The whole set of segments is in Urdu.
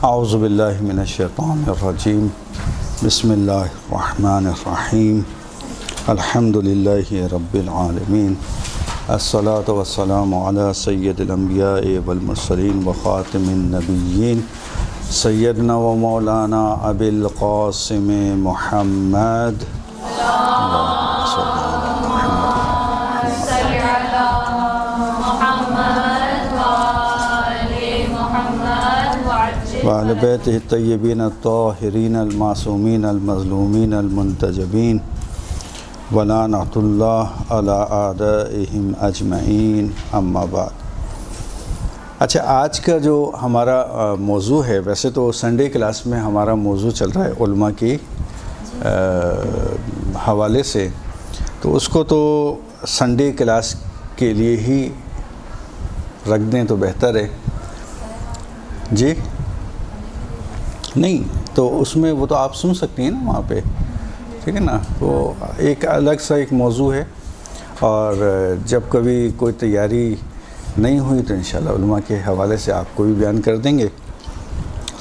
اعوذ باللہ من الشیطان الرجیم بسم اللہ الرحمن الرحیم الحمد للہ رب العالمین الصلاۃ والسلام علی سید الانبیاء والمرسلین وخاتم النبیین سیدنا و مولانا ابی القاسم محمد وعلى بیتہ الطیبین الطاہرین المعصومین المظلومین المنتجبین ولعنۃ اللہ علی اعدائہم اجمعین اما بعد۔ اچھا، آج کا جو ہمارا موضوع ہے، ویسے تو سنڈے کلاس میں ہمارا موضوع چل رہا ہے علماء کی حوالے سے، تو اس کو تو سنڈے کلاس کے لیے ہی رکھ دیں تو بہتر ہے جی۔ نہیں تو اس میں وہ تو آپ سن سکتی ہیں نا وہاں پہ، ٹھیک ہے نا، وہ ایک الگ سا ایک موضوع ہے، اور جب کبھی کوئی تیاری نہیں ہوئی تو انشاءاللہ علماء کے حوالے سے آپ کو بھی بیان کر دیں گے،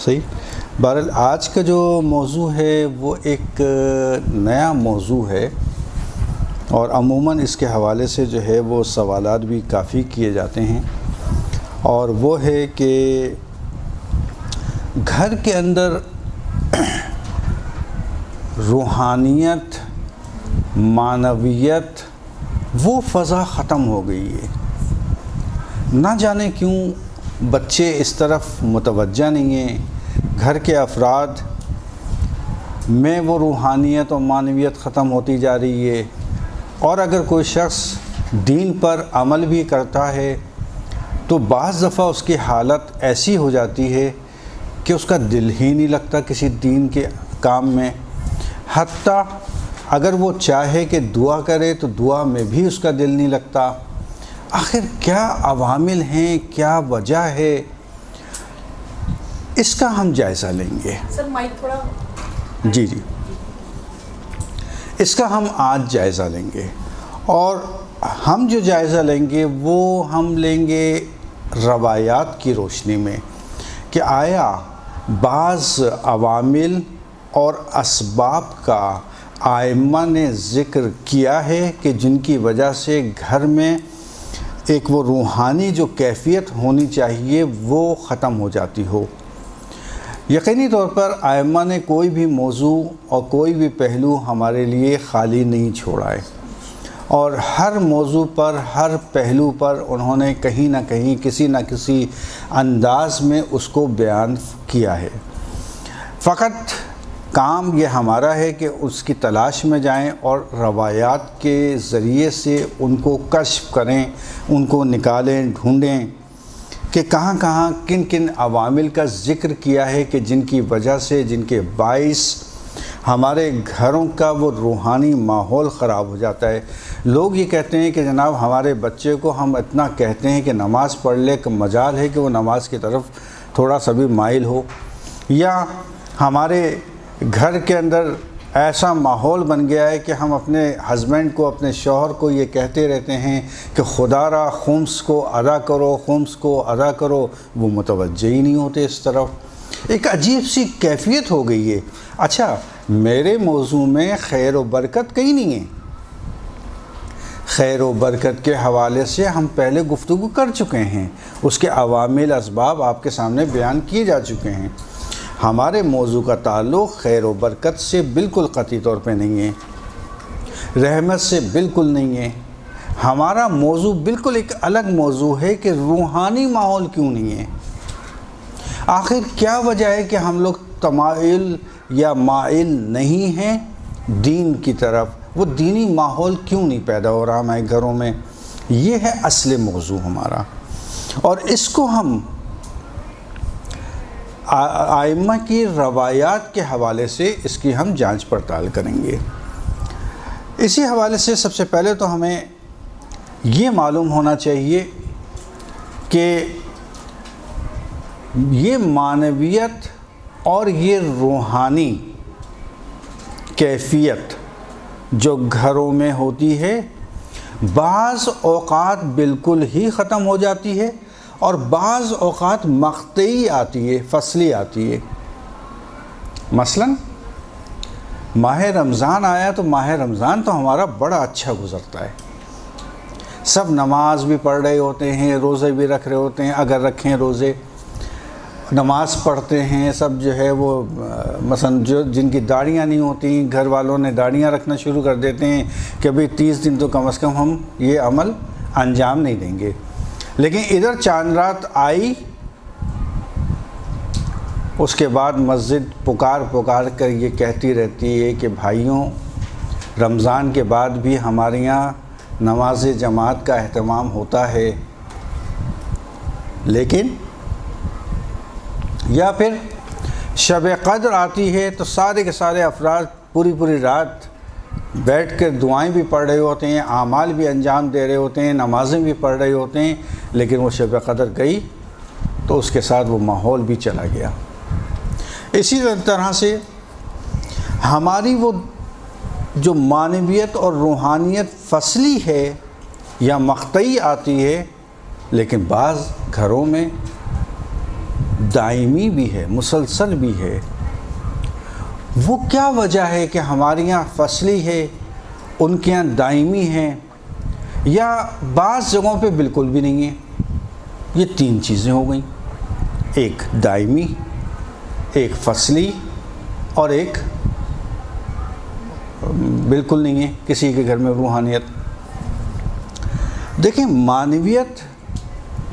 صحیح۔ بہرحال آج کا جو موضوع ہے وہ ایک نیا موضوع ہے، اور عموماً اس کے حوالے سے جو ہے وہ سوالات بھی کافی کیے جاتے ہیں، اور وہ ہے کہ گھر کے اندر روحانیت، معنویت، وہ فضا ختم ہو گئی ہے۔ نہ جانے کیوں بچے اس طرف متوجہ نہیں ہیں، گھر کے افراد میں وہ روحانیت اور معنویت ختم ہوتی جا رہی ہے، اور اگر کوئی شخص دین پر عمل بھی کرتا ہے تو بعض دفعہ اس کی حالت ایسی ہو جاتی ہے کہ اس کا دل ہی نہیں لگتا کسی دین کے کام میں، حتیٰ اگر وہ چاہے کہ دعا کرے تو دعا میں بھی اس کا دل نہیں لگتا۔ آخر کیا عوامل ہیں، کیا وجہ ہے، اس کا ہم جائزہ لیں گے۔ سر مائک تھوڑا جی اس کا ہم آج جائزہ لیں گے، اور ہم جو جائزہ لیں گے وہ ہم لیں گے روایات کی روشنی میں، کہ آیا بعض عوامل اور اسباب کا ائمہ نے ذکر کیا ہے کہ جن کی وجہ سے گھر میں ایک وہ روحانی جو کیفیت ہونی چاہیے وہ ختم ہو جاتی ہو۔ یقینی طور پر ائمہ نے کوئی بھی موضوع اور کوئی بھی پہلو ہمارے لیے خالی نہیں چھوڑا ہے، اور ہر موضوع پر، ہر پہلو پر انہوں نے کہیں نہ کہیں کسی نہ کسی انداز میں اس کو بیان کیا ہے۔ فقط کام یہ ہمارا ہے کہ اس کی تلاش میں جائیں اور روایات کے ذریعے سے ان کو کشف کریں، ان کو نکالیں، ڈھونڈیں کہ کہاں کہاں کن کن عوامل کا ذکر کیا ہے کہ جن کی وجہ سے، جن کے باعث ہمارے گھروں کا وہ روحانی ماحول خراب ہو جاتا ہے۔ لوگ یہ کہتے ہیں کہ جناب ہمارے بچے کو ہم اتنا کہتے ہیں کہ نماز پڑھ لے، کہ مجال ہے کہ وہ نماز کی طرف تھوڑا سا بھی مائل ہو، یا ہمارے گھر کے اندر ایسا ماحول بن گیا ہے کہ ہم اپنے ہسبینڈ کو، اپنے شوہر کو یہ کہتے رہتے ہیں کہ خدا را خمس کو ادا کرو، خمس کو ادا کرو، وہ متوجہ ہی نہیں ہوتے اس طرف۔ ایک عجیب سی کیفیت ہو گئی ہے۔ اچھا، میرے موضوع میں خیر و برکت کہیں نہیں ہے، خیر و برکت کے حوالے سے ہم پہلے گفتگو کر چکے ہیں، اس کے عوامل، اسباب آپ کے سامنے بیان کیے جا چکے ہیں۔ ہمارے موضوع کا تعلق خیر و برکت سے بالکل قطعی طور پہ نہیں ہے، رحمت سے بالکل نہیں ہے۔ ہمارا موضوع بالکل ایک الگ موضوع ہے کہ روحانی ماحول کیوں نہیں ہے۔ آخر کیا وجہ ہے کہ ہم لوگ تمائل یا مائل نہیں ہیں دین کی طرف، وہ دینی ماحول کیوں نہیں پیدا ہو رہا ہمارے گھروں میں، یہ ہے اصل موضوع ہمارا، اور اس کو ہم ائمہ کی روایات کے حوالے سے اس کی ہم جانچ پڑتال کریں گے۔ اسی حوالے سے سب سے پہلے تو ہمیں یہ معلوم ہونا چاہیے کہ یہ معنویت اور یہ روحانی کیفیت جو گھروں میں ہوتی ہے بعض اوقات بالکل ہی ختم ہو جاتی ہے، اور بعض اوقات مقطعی آتی ہے، فصلی آتی ہے۔ مثلاً ماہ رمضان آیا تو ماہ رمضان تو ہمارا بڑا اچھا گزرتا ہے، سب نماز بھی پڑھ رہے ہوتے ہیں، روزے بھی رکھ رہے ہوتے ہیں، اگر رکھیں روزے، نماز پڑھتے ہیں سب جو ہے وہ، مثلا جن کی داڑھیاں نہیں ہوتی، گھر والوں نے داڑھیاں رکھنا شروع کر دیتے ہیں کہ بھئی 30 دن تو کم از کم ہم یہ عمل انجام نہیں دیں گے۔ لیکن ادھر چاند رات آئی، اس کے بعد مسجد پکار کر یہ کہتی رہتی ہے کہ بھائیوں، رمضان کے بعد بھی ہمارے یہاں نماز جماعت کا اہتمام ہوتا ہے، لیکن یا پھر شب قدر آتی ہے تو سارے کے سارے افراد پوری رات بیٹھ کر دعائیں بھی پڑھ رہے ہوتے ہیں، اعمال بھی انجام دے رہے ہوتے ہیں، نمازیں بھی پڑھ رہے ہوتے ہیں، لیکن وہ شب قدر گئی تو اس کے ساتھ وہ ماحول بھی چلا گیا۔ اسی طرح سے ہماری وہ جو معنویت اور روحانیت فصلی ہے یا مقطعی آتی ہے، لیکن بعض گھروں میں دائمی بھی ہے، مسلسل بھی ہے۔ وہ کیا وجہ ہے کہ ہمارے یہاں فصلی ہے، ان کے یہاں دائمی ہے، یا بعض جگہوں پہ بالکل بھی نہیں ہے؟ یہ 3 چیزیں ہو گئیں، ایک دائمی، ایک فصلی، اور ایک بالکل نہیں ہے کسی کے گھر میں روحانیت۔ دیکھیں معنویت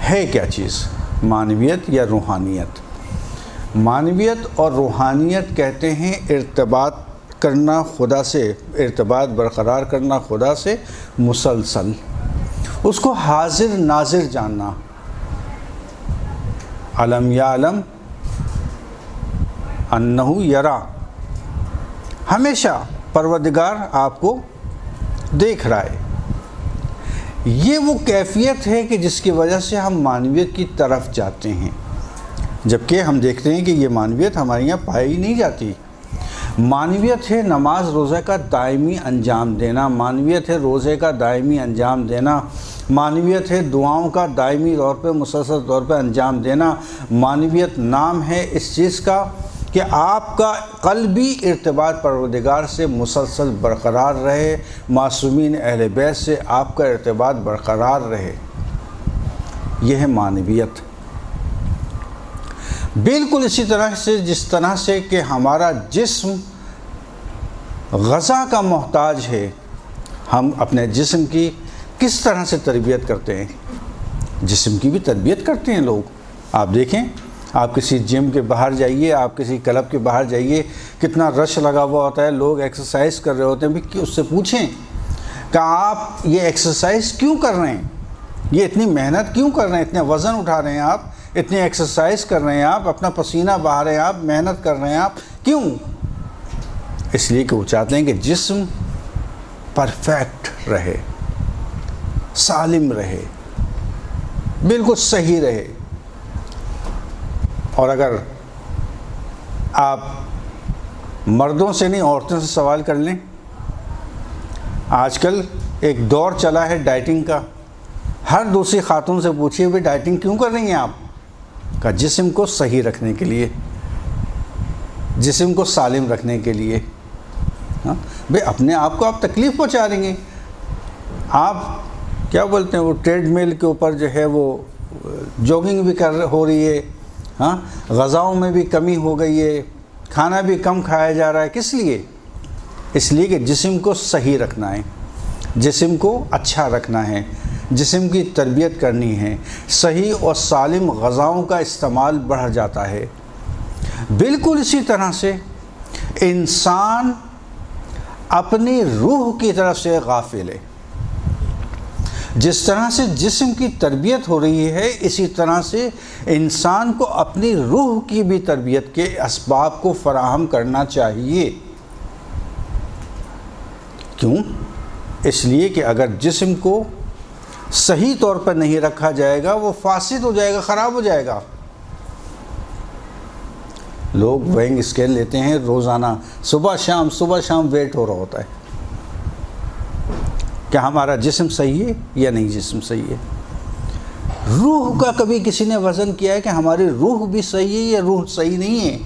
ہے کیا چیز؟ معنویت یا روحانیت؟ معنویت اور روحانیت کہتے ہیں ارتباط کرنا خدا سے، ارتباط برقرار کرنا خدا سے مسلسل، اس کو حاضر ناظر جاننا۔ علم یعلم انہ یرا، ہمیشہ پروردگار آپ کو دیکھ رہا ہے۔ یہ وہ کیفیت ہے کہ جس کی وجہ سے ہم معنویت کی طرف جاتے ہیں، جبکہ ہم دیکھتے ہیں کہ یہ معنویت ہمارے یہاں پائی نہیں جاتی۔ معنویت ہے نماز روزہ کا دائمی انجام دینا، معنویت ہے روزے کا دائمی انجام دینا، معنویت ہے دعاؤں کا دائمی طور پہ مسلسل طور پہ انجام دینا۔ معنویت نام ہے اس چیز کا کہ آپ کا قلبی ارتباط پروردگار سے مسلسل برقرار رہے، معصومین اہل بیت سے آپ کا ارتباط برقرار رہے، یہ ہے معنویت۔ بالکل اسی طرح سے جس طرح سے کہ ہمارا جسم غذا کا محتاج ہے، ہم اپنے جسم کی کس طرح سے تربیت کرتے ہیں؟ جسم کی بھی تربیت کرتے ہیں لوگ۔ آپ دیکھیں، آپ کسی جم کے باہر جائیے، آپ کسی کلب کے باہر جائیے، کتنا رش لگا ہوا ہوتا ہے، لوگ ایکسرسائز کر رہے ہوتے ہیں، بھی اس سے پوچھیں کہ آپ یہ ایکسرسائز کیوں کر رہے ہیں، یہ اتنی محنت کیوں کر رہے ہیں، اتنے وزن اٹھا رہے ہیں آپ، اتنی ایکسرسائز کر رہے ہیں آپ، اپنا پسینہ بہا رہے ہیں آپ، محنت کر رہے ہیں آپ، کیوں؟ اس لیے کہ وہ چاہتے ہیں کہ جسم پرفیکٹ رہے، سالم رہے، بالکل صحیح رہے۔ اور اگر آپ مردوں سے نہیں عورتوں سے سوال کر لیں، آج کل ایک دور چلا ہے ڈائٹنگ کا، ہر دوسری خاتون سے پوچھیے بھی ڈائٹنگ کیوں کر رہی ہیں آپ؟ کا جسم کو صحیح رکھنے کے لیے، جسم کو سالم رکھنے کے لیے۔ ہاں بھئی اپنے آپ کو آپ تکلیف پہنچا رہی ہیں، آپ کیا بولتے ہیں وہ ٹریڈ مل کے اوپر جو ہے وہ جوگنگ بھی ہو رہی ہے، ہاں غذاؤں میں بھی کمی ہو گئی ہے، کھانا بھی کم کھایا جا رہا ہے، کس لیے؟ اس لیے کہ جسم کو صحیح رکھنا ہے، جسم کو اچھا رکھنا ہے، جسم کی تربیت کرنی ہے، صحیح اور سالم غذاؤں کا استعمال بڑھ جاتا ہے۔ بالکل اسی طرح سے انسان اپنی روح کی طرف سے غافل ہے۔ جس طرح سے جسم کی تربیت ہو رہی ہے، اسی طرح سے انسان کو اپنی روح کی بھی تربیت کے اسباب کو فراہم کرنا چاہیے۔ کیوں؟ اس لیے کہ اگر جسم کو صحیح طور پر نہیں رکھا جائے گا، وہ فاسد ہو جائے گا، خراب ہو جائے گا۔ لوگ ویئنگ اسکیل لیتے ہیں روزانہ، صبح شام ویٹ ہو رہا ہوتا ہے، کیا ہمارا جسم صحیح ہے یا نہیں جسم صحیح ہے؟ روح کا کبھی کسی نے وزن کیا ہے کہ ہماری روح بھی صحیح ہے یا روح صحیح نہیں ہے؟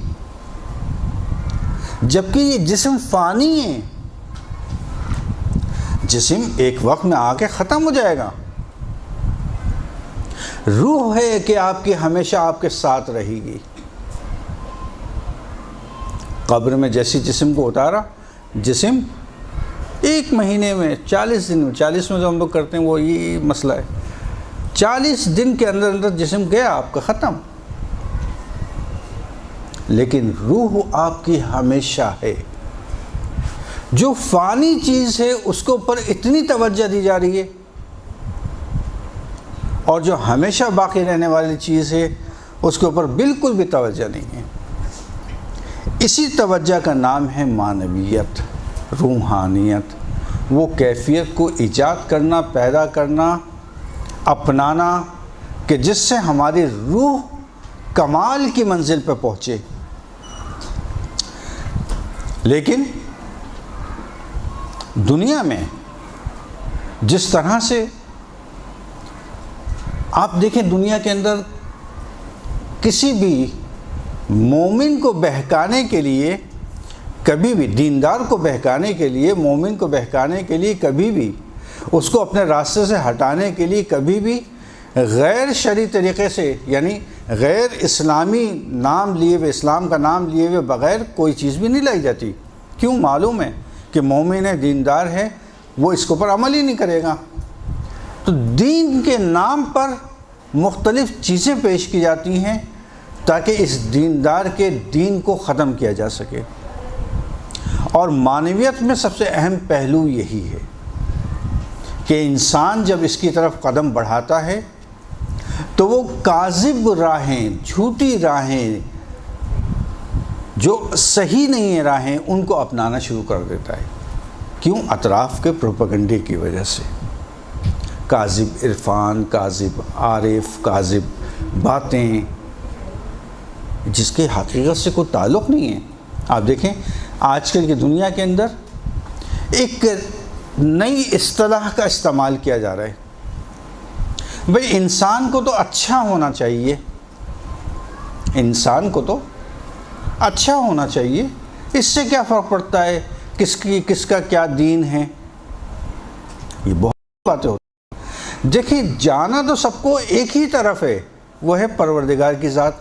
جبکہ یہ جسم فانی ہے، جسم ایک وقت میں آ کے ختم ہو جائے گا، روح ہے کہ آپ کی ہمیشہ آپ کے ساتھ رہے گی۔ قبر میں جیسی جسم کو اتارا، جسم 1 مہینے میں 40 دن میں، 40 میں جو ہم لوگ کرتے ہیں وہ یہ مسئلہ ہے، 40 دن کے اندر اندر جسم گیا آپ کا، ختم۔ لیکن روح آپ کی ہمیشہ ہے۔ جو فانی چیز ہے اس کے اوپر اتنی توجہ دی جا رہی ہے، اور جو ہمیشہ باقی رہنے والی چیز ہے اس کے اوپر بالکل بھی توجہ نہیں ہے۔ اسی توجہ کا نام ہے معنویت، روحانیت، وہ کیفیت کو ایجاد کرنا، پیدا کرنا، اپنانا کہ جس سے ہماری روح کمال کی منزل پہ پہنچے۔ لیکن دنیا میں جس طرح سے آپ دیکھیں، دنیا کے اندر کسی بھی مومن کو بہکانے کے لیے، کبھی بھی دیندار کو بہکانے کے لیے، مومن کو بہکانے کے لیے، کبھی بھی اس کو اپنے راستے سے ہٹانے کے لیے، کبھی بھی غیر شرعی طریقے سے، یعنی غیر اسلامی نام لیے ہوئے، اسلام کا نام لیے ہوئے بغیر کوئی چیز بھی نہیں لائی جاتی۔ کیوں؟ معلوم ہے کہ مومن ہے، دیندار ہے، وہ اس کے اوپر عمل ہی نہیں کرے گا۔ تو دین کے نام پر مختلف چیزیں پیش کی جاتی ہیں تاکہ اس دیندار کے دین کو ختم کیا جا سکے۔ اور معنویت میں سب سے اہم پہلو یہی ہے کہ انسان جب اس کی طرف قدم بڑھاتا ہے تو وہ کاذب راہیں، جھوٹی راہیں، جو صحیح نہیں ہیں راہیں، ان کو اپنانا شروع کر دیتا ہے۔ کیوں؟ اطراف کے پروپیگنڈے کی وجہ سے۔ کاذب عرفان، کاذب عارف، کاذب باتیں جس کے حقیقت سے کوئی تعلق نہیں ہے۔ آپ دیکھیں آج کل کی دنیا کے اندر ایک نئی اصطلاح کا استعمال کیا جا رہا ہے، بھئی انسان کو تو اچھا ہونا چاہیے، انسان کو تو اچھا ہونا چاہیے، اس سے کیا فرق پڑتا ہے کس کا کیا دین ہے؟ یہ بہت باتیں ہوتی ہیں۔ دیکھیں جانا تو سب کو ایک ہی طرف ہے، وہ ہے پروردگار کی ذات۔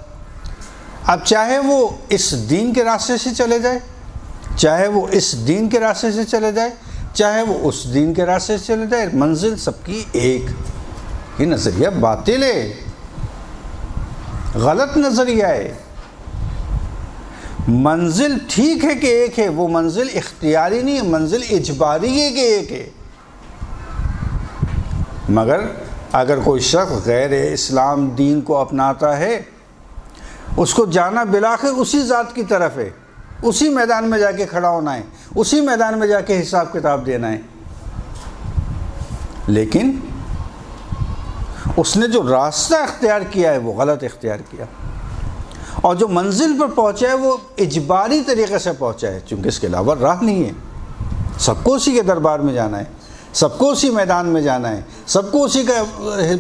اب چاہے وہ اس دین کے راستے سے چلے جائے، چاہے وہ اس دین کے راستے سے چلے جائے، چاہے وہ اس دین کے راستے سے چلے جائے، منزل سب کی ایک۔ یہ نظریہ باطل ہے، غلط نظریہ ہے۔ منزل ٹھیک ہے کہ ایک ہے، وہ منزل اختیاری نہیں ہے، منزل اجباری ہے کہ ایک ہے۔ مگر اگر کوئی شخص غیر اسلام دین کو اپناتا ہے، اس کو جانا بالآخر اسی ذات کی طرف ہے، اسی میدان میں جا کے کھڑا ہونا ہے، اسی میدان میں جا کے حساب کتاب دینا ہے۔ لیکن اس نے جو راستہ اختیار کیا ہے وہ غلط اختیار کیا، اور جو منزل پر پہنچا ہے وہ اجباری طریقے سے پہنچا ہے، چونکہ اس کے علاوہ راہ نہیں ہے۔ سب کو اسی کے دربار میں جانا ہے، سب کو اسی میدان میں جانا ہے، سب کو اسی کا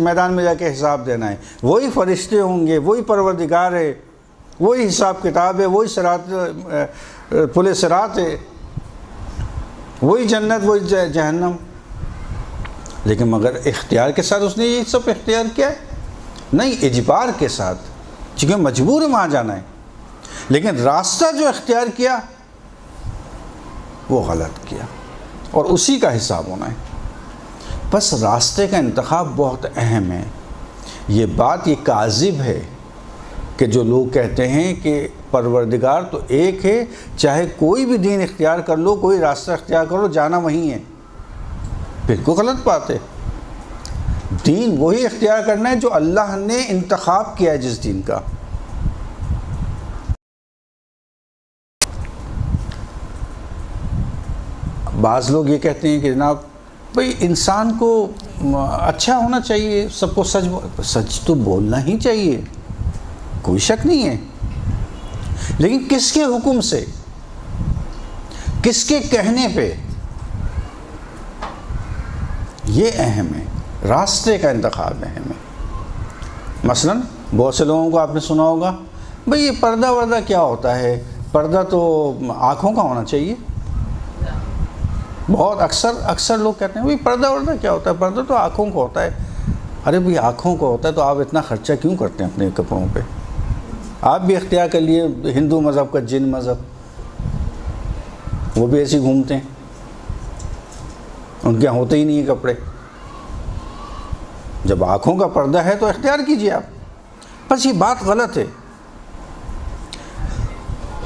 میدان میں جا کے حساب دینا ہے۔ وہی فرشتے ہوں گے، وہی پروردگار ہے، وہی حساب کتاب ہے، وہی صراط، پل صراط ہے، وہی جنت، وہی جہنم۔ لیکن مگر اختیار کے ساتھ اس نے یہ سب اختیار کیا ہے؟ نہیں، اجبار کے ساتھ، چونکہ مجبور ہے وہاں جانا ہے۔ لیکن راستہ جو اختیار کیا وہ غلط کیا، اور اسی کا حساب ہونا ہے۔ بس راستے کا انتخاب بہت اہم ہے۔ یہ بات یہ کاذب ہے کہ جو لوگ کہتے ہیں کہ پروردگار تو ایک ہے، چاہے کوئی بھی دین اختیار کر لو، کوئی راستہ اختیار کرو، جانا وہیں ہے۔ بالکل غلط بات ہے۔ دین وہی اختیار کرنا ہے جو اللہ نے انتخاب کیا ہے، جس دین کا۔ بعض لوگ یہ کہتے ہیں کہ جناب بھئی انسان کو اچھا ہونا چاہیے، سب کو سچ تو بولنا ہی چاہیے، کوئی شک نہیں ہے، لیکن کس کے حکم سے، کس کے کہنے پہ، یہ اہم ہے۔ راستے کا انتخاب اہم ہے۔ مثلاً بہت سے لوگوں کو آپ نے سنا ہوگا بھئی یہ پردہ وردہ کیا ہوتا ہے، پردہ تو آنکھوں کا ہونا چاہیے. بہت اکثر لوگ کہتے ہیں بھئی پردہ وردہ کیا ہوتا ہے، پردہ تو آنکھوں کو ہوتا ہے. ارے بھئی آنکھوں کو ہوتا ہے تو آپ اتنا خرچہ کیوں کرتے ہیں اپنے کپڑوں پہ؟ آپ بھی اختیار کر لیے ہندو مذہب کا جن مذہب، وہ بھی ایسے گھومتے ہیں، ان کے یہاں ہوتے ہی نہیں ہیں کپڑے. جب آنکھوں کا پردہ ہے تو اختیار کیجئے آپ. بس یہ بات غلط ہے.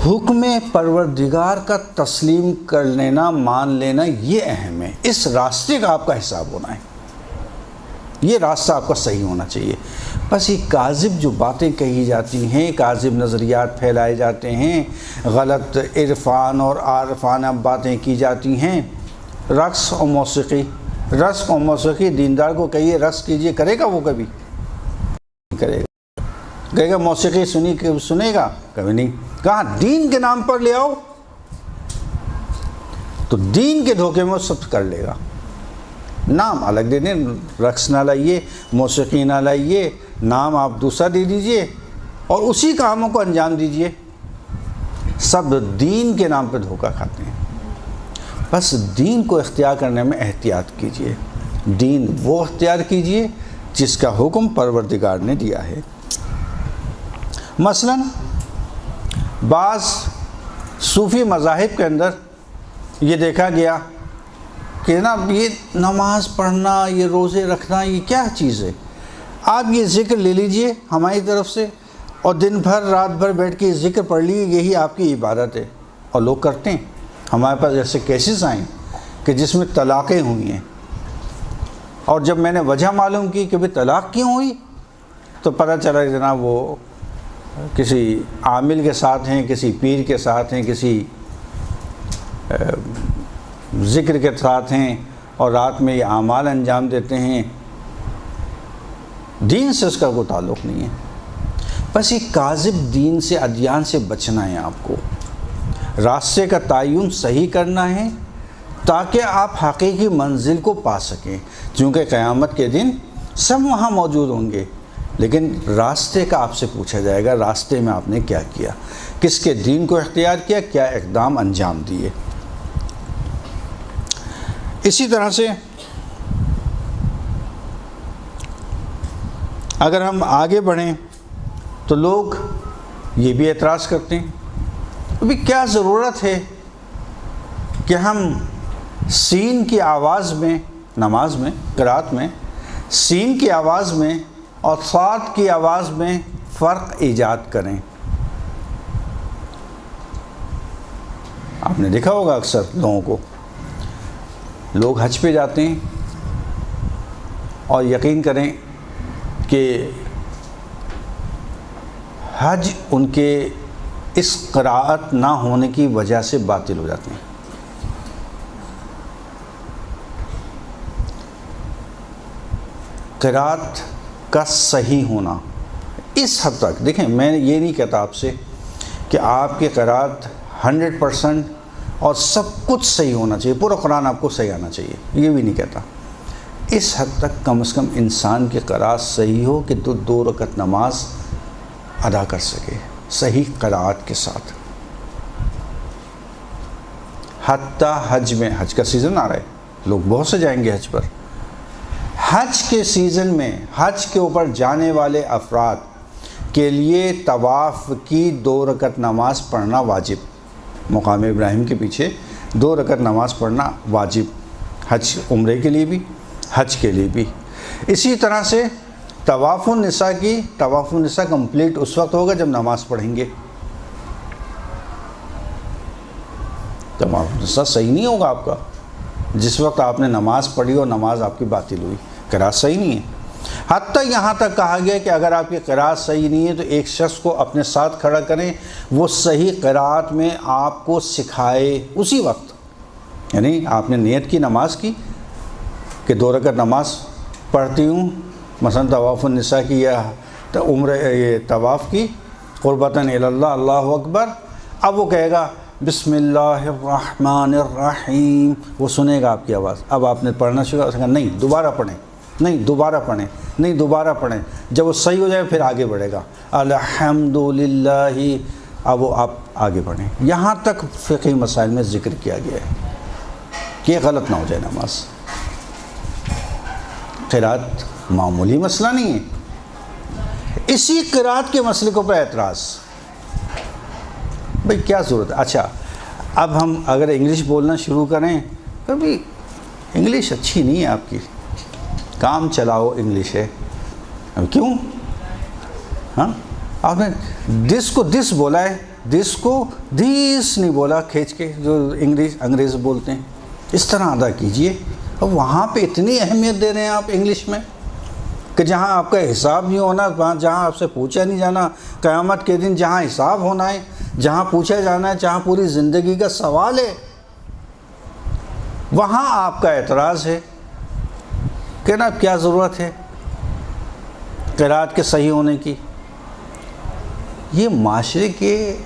حکم پروردگار کا تسلیم کر لینا، مان لینا، یہ اہم ہے. اس راستے کا آپ کا حساب ہونا ہے، یہ راستہ آپ کا صحیح ہونا چاہیے. بس یہ کاذب جو باتیں کہی جاتی ہیں، کاذب نظریات پھیلائے جاتے ہیں، غلط عرفان اور عارفانہ باتیں کی جاتی ہیں. رقص اور موسیقی دیندار کو کہیے رقص کیجئے، کرے گا وہ؟ کبھی نہیں کرے گا. کہے گا موسیقی سنے گا؟ کبھی نہیں. کہاں دین کے نام پر لے آؤ تو دین کے دھوکے میں وہ سب کر لے گا. نام الگ دے دیں، رقص نہ لائیے، موسیقی نہ لائیے، نام آپ دوسرا دے دیجئے اور اسی کاموں کو انجام دیجئے. سب دین کے نام پہ دھوکہ کھاتے ہیں. بس دین کو اختیار کرنے میں احتیاط کیجئے. دین وہ اختیار کیجئے جس کا حکم پروردگار نے دیا ہے. مثلاً بعض صوفی مذاہب کے اندر یہ دیکھا گیا کہ جناب یہ نماز پڑھنا، یہ روزے رکھنا، یہ کیا چیز ہے؟ آپ یہ ذکر لے لیجئے ہماری طرف سے اور دن بھر رات بھر بیٹھ کے ذکر پڑھ لیجیے، یہی آپ کی عبادت ہے. اور لوگ کرتے ہیں. ہمارے پاس ایسے کیسز آئیں کہ جس میں طلاقیں ہوئی ہیں، اور جب میں نے وجہ معلوم کی کہ بھئی طلاق کیوں ہوئی تو پتہ چلا کہ جناب وہ کسی عامل کے ساتھ ہیں، کسی پیر کے ساتھ ہیں، کسی ذکر کے ساتھ ہیں اور رات میں یہ اعمال انجام دیتے ہیں. دین سے اس کا کوئی تعلق نہیں ہے. بس یہ کاذب دین سے، ادیان سے بچنا ہے. آپ کو راستے کا تعین صحیح کرنا ہے تاکہ آپ حقیقی منزل کو پا سکیں. چونکہ قیامت کے دن سب وہاں موجود ہوں گے، لیکن راستے کا آپ سے پوچھا جائے گا، راستے میں آپ نے کیا کیا، کس کے دین کو اختیار کیا، کیا اقدام انجام دیے. اسی طرح سے اگر ہم آگے بڑھیں تو لوگ یہ بھی اعتراض کرتے ہیں ابھی کیا ضرورت ہے کہ ہم سین کی آواز میں، نماز میں، قرات میں سین کی آواز میں اور صاد کی آواز میں فرق ایجاد کریں. آپ نے دیکھا ہوگا اکثر لوگوں کو، لوگ حج پہ جاتے ہیں اور یقین کریں کہ حج ان کے اس قراءت نہ ہونے کی وجہ سے باطل ہو جاتے ہیں. قراءت کا صحیح ہونا اس حد تک، دیکھیں میں یہ نہیں کہتا آپ سے کہ آپ کی قراءت 100% اور سب کچھ صحیح ہونا چاہیے، پورا قرآن آپ کو صحیح آنا چاہیے، یہ بھی نہیں کہتا. اس حد تک کم از کم انسان کی قراءت صحیح ہو کہ 2 رکعت نماز ادا کر سکے صحیح قراءت کے ساتھ. حتیٰ حج میں، حج کا سیزن آ رہا ہے، لوگ بہت سے جائیں گے حج پر. حج کے سیزن میں حج کے اوپر جانے والے افراد کے لیے طواف کی 2 رکعت نماز پڑھنا واجب. مقام ابراہیم کے پیچھے 2 رکعت نماز پڑھنا واجب، حج عمرے کے لیے بھی، حج کے لیے بھی. اسی طرح سے طواف النساء کمپلیٹ اس وقت ہوگا جب نماز پڑھیں گے. طواف النساء صحیح نہیں ہوگا آپ کا جس وقت آپ نے نماز پڑھی اور نماز آپ کی باطل ہوئی، قراءت صحیح نہیں ہے. حتیٰ یہاں تک کہا گیا کہ اگر آپ کی قراءت صحیح نہیں ہے تو ایک شخص کو اپنے ساتھ کھڑا کریں، وہ صحیح قراءت میں آپ کو سکھائے اسی وقت. یعنی آپ نے نیت کی نماز کی کہ 2 رکعت نماز پڑھتی ہوں، مثلا طواف النساء کی یا یہ طواف کی قربتاً الی اللہ، اللہ اکبر. اب وہ کہے گا بسم اللہ الرحمن الرحیم، وہ سنے گا آپ کی آواز. اب آپ نے پڑھنا شروع کر، نہیں دوبارہ پڑھیں، نہیں دوبارہ پڑھیں، نہیں دوبارہ پڑھیں، جب وہ صحیح ہو جائے پھر آگے بڑھے گا الحمدللہ، اب وہ آپ آگے بڑھیں۔ یہاں تک فقہی مسائل میں ذکر کیا گیا ہے کہ غلط نہ ہو جائے نماز۔ قرات معمولی مسئلہ نہیں ہے، اسی قرات کے مسئلے کو پر اعتراض، بھئی کیا ضرورت ہے؟ اچھا اب ہم اگر انگلش بولنا شروع کریں، کبھی انگلش اچھی نہیں ہے آپ کی، کام چلاؤ انگلش ہے، اب کیوں؟ ہاں آپ نے دس کو دس بولا ہے، دس کو دیس نہیں بولا کھینچ کے، جو انگریز بولتے ہیں، اس طرح ادا کیجئے۔ اب وہاں پہ اتنی اہمیت دے رہے ہیں آپ انگلش میں کہ جہاں آپ کا حساب نہیں ہونا، جہاں آپ سے پوچھا نہیں جانا، قیامت کے دن جہاں حساب ہونا ہے، جہاں پوچھا جانا ہے، جہاں پوری زندگی کا سوال ہے، وہاں آپ کا اعتراض ہے کہ نا کیا ضرورت ہے قرات کے صحیح ہونے کی۔ یہ معاشرے کے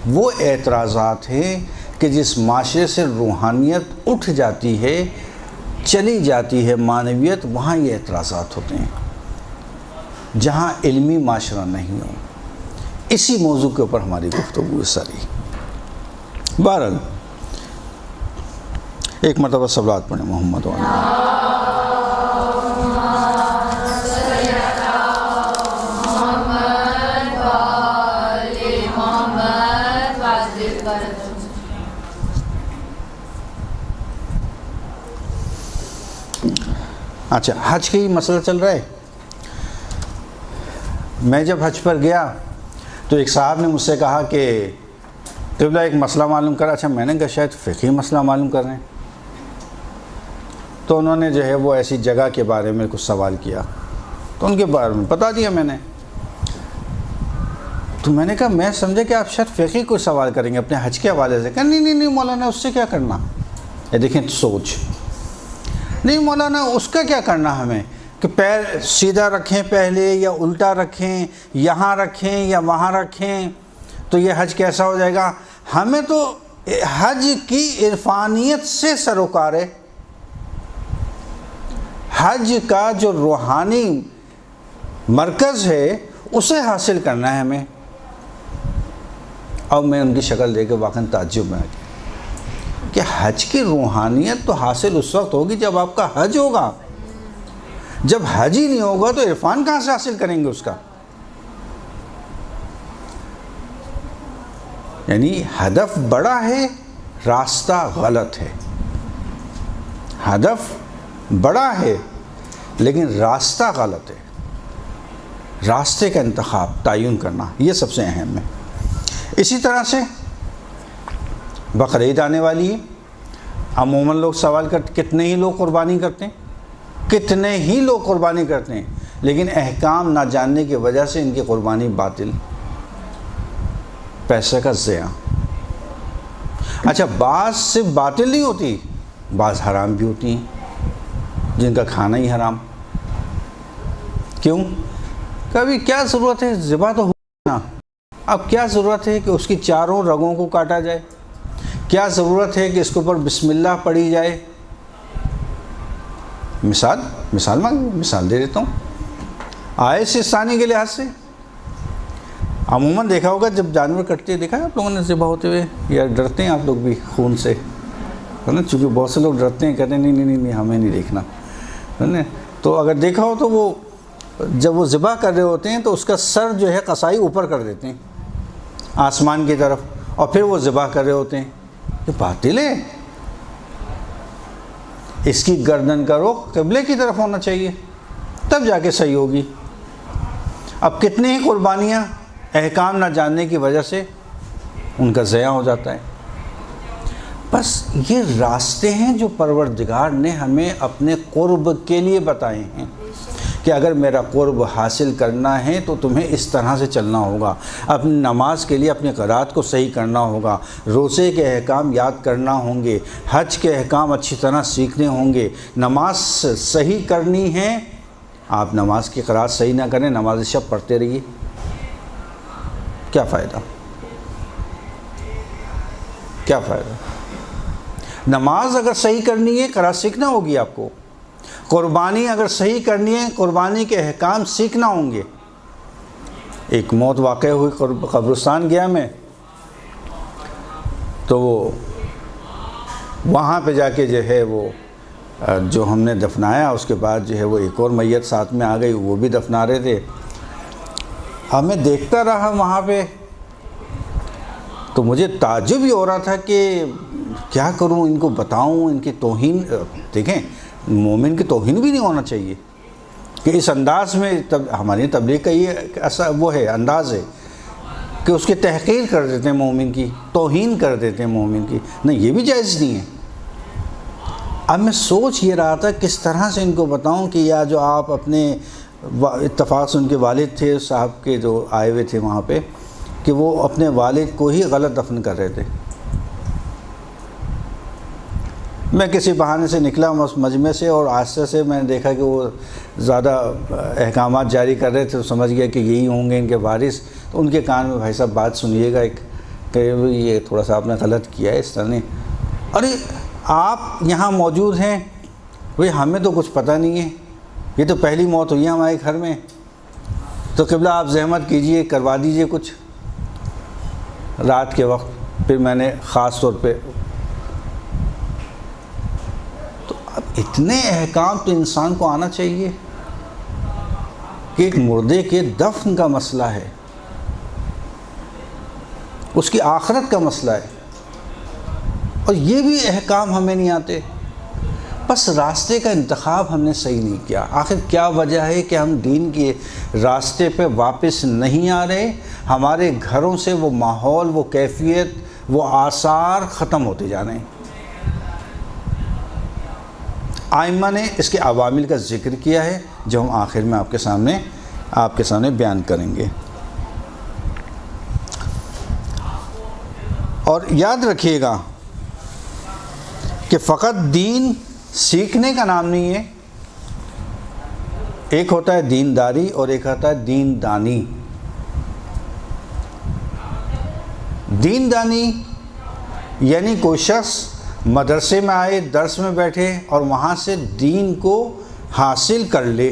وہ اعتراضات ہیں کہ جس معاشرے سے روحانیت اٹھ جاتی ہے، چلی جاتی ہے معنویت، وہاں یہ اعتراضات ہوتے ہیں جہاں علمی معاشرہ نہیں ہو۔ اسی موضوع کے اوپر ہماری گفتگو ساری۔ بہرحال ایک مرتبہ صلوات پڑھیں محمد علیہ۔ اچھا حج کا ہی مسئلہ چل رہا ہے۔ میں جب حج پر گیا تو ایک صاحب نے مجھ سے کہا کہ قبلہ ایک مسئلہ معلوم کرا۔ اچھا میں نے کہا شاید فقہی مسئلہ معلوم کر رہے ہیں، تو انہوں نے جو ہے وہ ایسی جگہ کے بارے میں کچھ سوال کیا، تو ان کے بارے میں بتا دیا میں نے۔ تو میں نے کہا میں سمجھا کہ آپ شاید فقہی کوئی سوال کریں گے اپنے حج کے حوالے سے۔ کہا نہیں مولانا اس سے کیا کرنا، یہ دیکھیں سوچ، نہیں مولانا اس کا کیا کرنا ہمیں کہ پیر سیدھا رکھیں پہلے یا الٹا رکھیں، یہاں رکھیں یا وہاں رکھیں تو یہ حج کیسا ہو جائے گا؟ ہمیں تو حج کی عرفانیت سے سروکار ہے، حج کا جو روحانی مرکز ہے اسے حاصل کرنا ہے ہمیں۔ اب میں ان کی شکل دیکھ کے واقعاً تعجب میں آ گیا کہ حج کی روحانیت تو حاصل اس وقت ہوگی جب آپ کا حج ہوگا، جب حج ہی نہیں ہوگا تو عرفان کہاں سے حاصل کریں گے اس کا؟ یعنی ہدف بڑا ہے، راستہ غلط ہے۔ ہدف بڑا ہے لیکن راستہ غلط ہے۔ راستے کا انتخاب، تعین کرنا، یہ سب سے اہم ہے۔ اسی طرح سے بقرعید آنے والی ہے۔ عموماً لوگ سوال کرتے کتنے ہی لوگ قربانی کرتے ہیں، کتنے ہی لوگ قربانی کرتے ہیں، لیکن احکام نہ جاننے کی وجہ سے ان کی قربانی باطل، پیسے کا ضیاع۔ اچھا بعض صرف باطل نہیں ہوتی، بعض حرام بھی ہوتی ہیں جن کا کھانا ہی حرام۔ کیوں؟ کبھی کیا ضرورت ہے، ذبح تو ہو نا، اب کیا ضرورت ہے کہ اس کی چاروں رگوں کو کاٹا جائے؟ کیا ضرورت ہے کہ اس کے اوپر بسم اللہ پڑھی جائے؟ مثال دے دیتا ہوں آئے سے ثانی کے لحاظ سے۔ عموماً دیکھا ہوگا جب جانور کٹتے دیکھا ہے آپ لوگوں نے ذبح ہوتے ہوئے، یا ڈرتے ہیں آپ لوگ بھی خون سے، ہے نا؟ چونکہ بہت سے لوگ ڈرتے ہیں، کہتے ہیں نہیں ہمیں نہیں دیکھنا، ہے نا؟ تو اگر دیکھا ہو تو وہ جب وہ ذبح کر رہے ہوتے ہیں تو اس کا سر جو ہے قصائی اوپر کر دیتے ہیں آسمان کی طرف، اور پھر وہ ذبح کر رہے ہوتے ہیں۔ یہ باطل ہے۔ اس کی گردن کا رخ قبلے کی طرف ہونا چاہیے، تب جا کے صحیح ہوگی۔ اب کتنے ہی قربانیاں احکام نہ جاننے کی وجہ سے ان کا ضیاع ہو جاتا ہے۔ بس یہ راستے ہیں جو پروردگار نے ہمیں اپنے قرب کے لیے بتائے ہیں کہ اگر میرا قرب حاصل کرنا ہے تو تمہیں اس طرح سے چلنا ہوگا، اپنی نماز کے لیے اپنی قرات کو صحیح کرنا ہوگا، روزے کے احکام یاد کرنا ہوں گے، حج کے احکام اچھی طرح سیکھنے ہوں گے، نماز صحیح کرنی ہے۔ آپ نماز کی قرات صحیح نہ کریں، نماز شب پڑھتے رہیے، کیا فائدہ؟ نماز اگر صحیح کرنی ہے قرات سیکھنا ہوگی آپ کو، قربانی اگر صحیح کرنی ہے، قربانی کے احکام سیکھنا ہوں گے۔ ایک موت واقع ہوئی، قبرستان گیا میں، تو وہاں پہ جا کے جو ہے وہ جو ہم نے دفنایا، اس کے بعد جو ہے وہ ایک اور میت ساتھ میں آ گئی، وہ بھی دفنا رہے تھے۔ اب میں دیکھتا رہا وہاں پہ، تو مجھے تعجب ہی ہو رہا تھا کہ کیا کروں، ان کو بتاؤں، ان کی توہین۔ دیکھیں، مومن کی توہین بھی نہیں ہونا چاہیے کہ اس انداز میں ہماری تبلیغ کا یہ وہ ہے، انداز ہے کہ اس کی تحقیر کر دیتے ہیں، مومن کی توہین کر دیتے ہیں، مومن کی۔ نہیں، یہ بھی جائز نہیں ہے۔ اب میں سوچ یہ رہا تھا کس طرح سے ان کو بتاؤں کہ یا جو آپ اپنے اتفاق سے ان کے والد تھے صاحب کے جو آئے ہوئے تھے وہاں پہ، کہ وہ اپنے والد کو ہی غلط دفن کر رہے تھے۔ میں کسی بہانے سے نکلا مجمع سے، اور آہستہ سے میں نے دیکھا کہ وہ زیادہ احکامات جاری کر رہے تھے، تو سمجھ گیا کہ یہی ہوں گے ان کے وارث۔ تو ان کے کان میں، بھائی صاحب بات سنیے گا، ایک کہ یہ تھوڑا سا آپ نے غلط کیا ہے، اس طرح نہیں۔ ارے آپ یہاں موجود ہیں، بھئی ہمیں تو کچھ پتہ نہیں ہے، یہ تو پہلی موت ہوئی ہے ہمارے گھر میں، تو قبلہ آپ زحمت کیجئے، کروا دیجئے کچھ رات کے وقت۔ پھر میں نے خاص طور پہ، تو اب اتنے احکام تو انسان کو آنا چاہیے کہ ایک مردے کے دفن کا مسئلہ ہے، اس کی آخرت کا مسئلہ ہے، اور یہ بھی احکام ہمیں نہیں آتے۔ بس راستے کا انتخاب ہم نے صحیح نہیں کیا۔ آخر کیا وجہ ہے کہ ہم دین کے راستے پہ واپس نہیں آ رہے؟ ہمارے گھروں سے وہ ماحول، وہ کیفیت، وہ آثار ختم ہوتے جا رہے ہیں۔ آئمہ نے اس کے عوامل کا ذکر کیا ہے، جو ہم آخر میں آپ کے سامنے بیان کریں گے۔ اور یاد رکھیے گا کہ فقط دین سیکھنے کا نام نہیں ہے، ایک ہوتا ہے دینداری اور ایک ہوتا ہے دین دانی۔ دین دانی یعنی کوئی شخص مدرسے میں آئے، درس میں بیٹھے اور وہاں سے دین کو حاصل کر لے،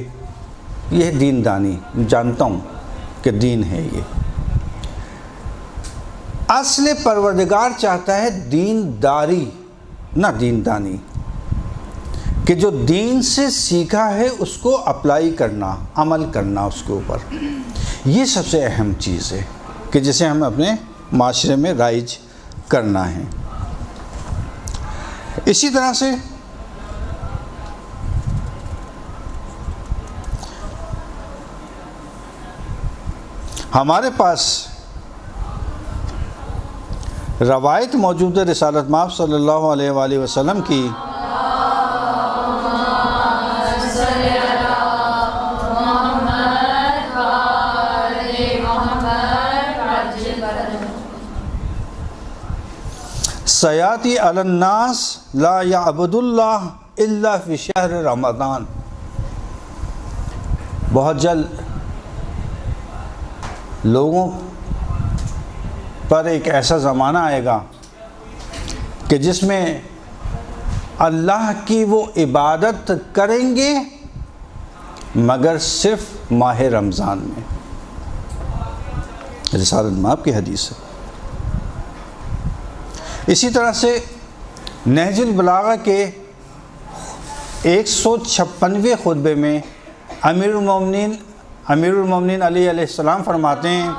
یہ دین دانی۔ جانتا ہوں کہ دین ہے یہ۔ اصل پروردگار چاہتا ہے دینداری، نہ دین دانی، کہ جو دین سے سیکھا ہے اس کو اپلائی کرنا، عمل کرنا اس کے اوپر۔ یہ سب سے اہم چیز ہے کہ جسے ہم اپنے معاشرے میں رائج کرنا ہے۔ اسی طرح سے ہمارے پاس روایت موجود ہے رسالت مآب صلی اللہ علیہ وآلہ وسلم کی، سیاتی علی الناس لا یعبد اللہ الا فی شہر رمضان۔ بہت جلد لوگوں پر ایک ایسا زمانہ آئے گا کہ جس میں اللہ کی وہ عبادت کریں گے مگر صرف ماہ رمضان میں۔ رسالت مآب کی حدیث ہے۔ اسی طرح سے نہج البلاغہ کے 156ویں خطبے میں امیر المومنین علی علیہ السلام فرماتے ہیں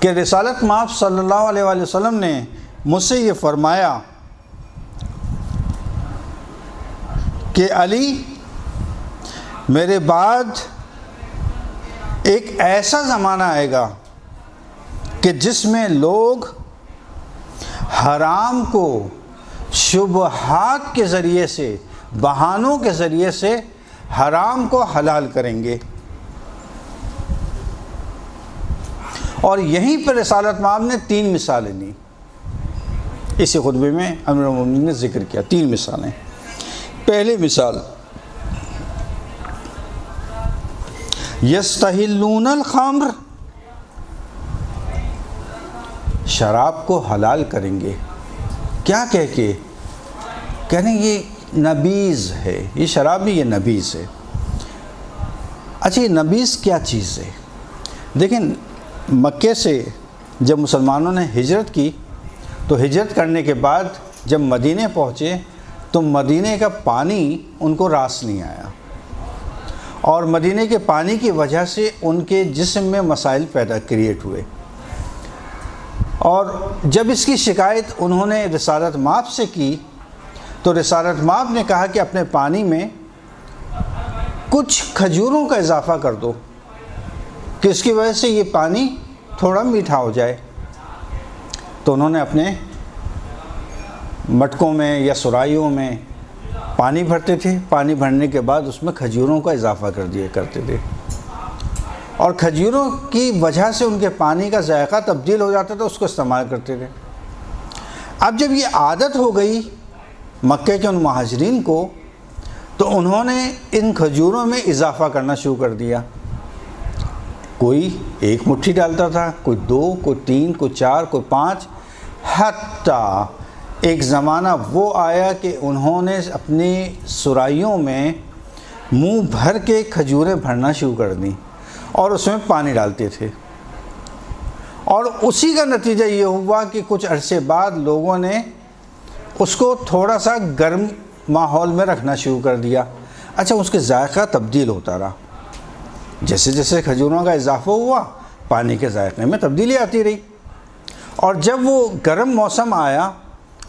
کہ رسالت مآب صلی اللہ علیہ وآلہ وسلم نے مجھ سے یہ فرمایا کہ علی، میرے بعد ایک ایسا زمانہ آئے گا کہ جس میں لوگ حرام کو شبہات کے ذریعے سے، بہانوں کے ذریعے سے حرام کو حلال کریں گے۔ اور یہیں پر رسالت مآب نے 3 مثالیں دی، اسی خطبے میں امیر المومنین نے ذکر کیا 3 مثالیں۔ پہلی مثال، یستحلون الخمر شراب کو حلال کریں گے، کیا کہہ کے؟ کہنے یہ نبیذ ہے، یہ شراب نہیں، یہ نبیذ ہے۔ اچھا یہ نبیذ کیا چیز ہے؟ دیکھیں مکے سے جب مسلمانوں نے ہجرت کی تو ہجرت کرنے کے بعد جب مدینے پہنچے تو مدینے کا پانی ان کو راس نہیں آیا، اور مدینے کے پانی کی وجہ سے ان کے جسم میں مسائل کریٹ ہوئے، اور جب اس کی شکایت انہوں نے رسالت مآب سے کی تو رسالت مآب نے کہا کہ اپنے پانی میں کچھ کھجوروں کا اضافہ کر دو کہ اس کی وجہ سے یہ پانی تھوڑا میٹھا ہو جائے۔ تو انہوں نے اپنے مٹکوں میں یا سرائیوں میں پانی بھرتے تھے، پانی بھرنے کے بعد اس میں کھجوروں کا اضافہ کر دیا کرتے تھے، اور کھجوروں کی وجہ سے ان کے پانی کا ذائقہ تبدیل ہو جاتا تھا، اس کو استعمال کرتے تھے۔ اب جب یہ عادت ہو گئی مکے کے ان مہاجرین کو تو انہوں نے ان کھجوروں میں اضافہ کرنا شروع کر دیا، کوئی 1 مٹھی ڈالتا تھا، کوئی 2، کوئی 3، کوئی 4، کوئی 5، حتیٰ ایک زمانہ وہ آیا کہ انہوں نے اپنی سرائیوں میں منہ بھر کے کھجوریں بھرنا شروع کر دیں اور اس میں پانی ڈالتے تھے، اور اسی کا نتیجہ یہ ہوا کہ کچھ عرصے بعد لوگوں نے اس کو تھوڑا سا گرم ماحول میں رکھنا شروع کر دیا۔ اچھا اس کے ذائقہ تبدیل ہوتا رہا، جیسے جیسے کھجوروں کا اضافہ ہوا پانی کے ذائقے میں تبدیلی آتی رہی، اور جب وہ گرم موسم آیا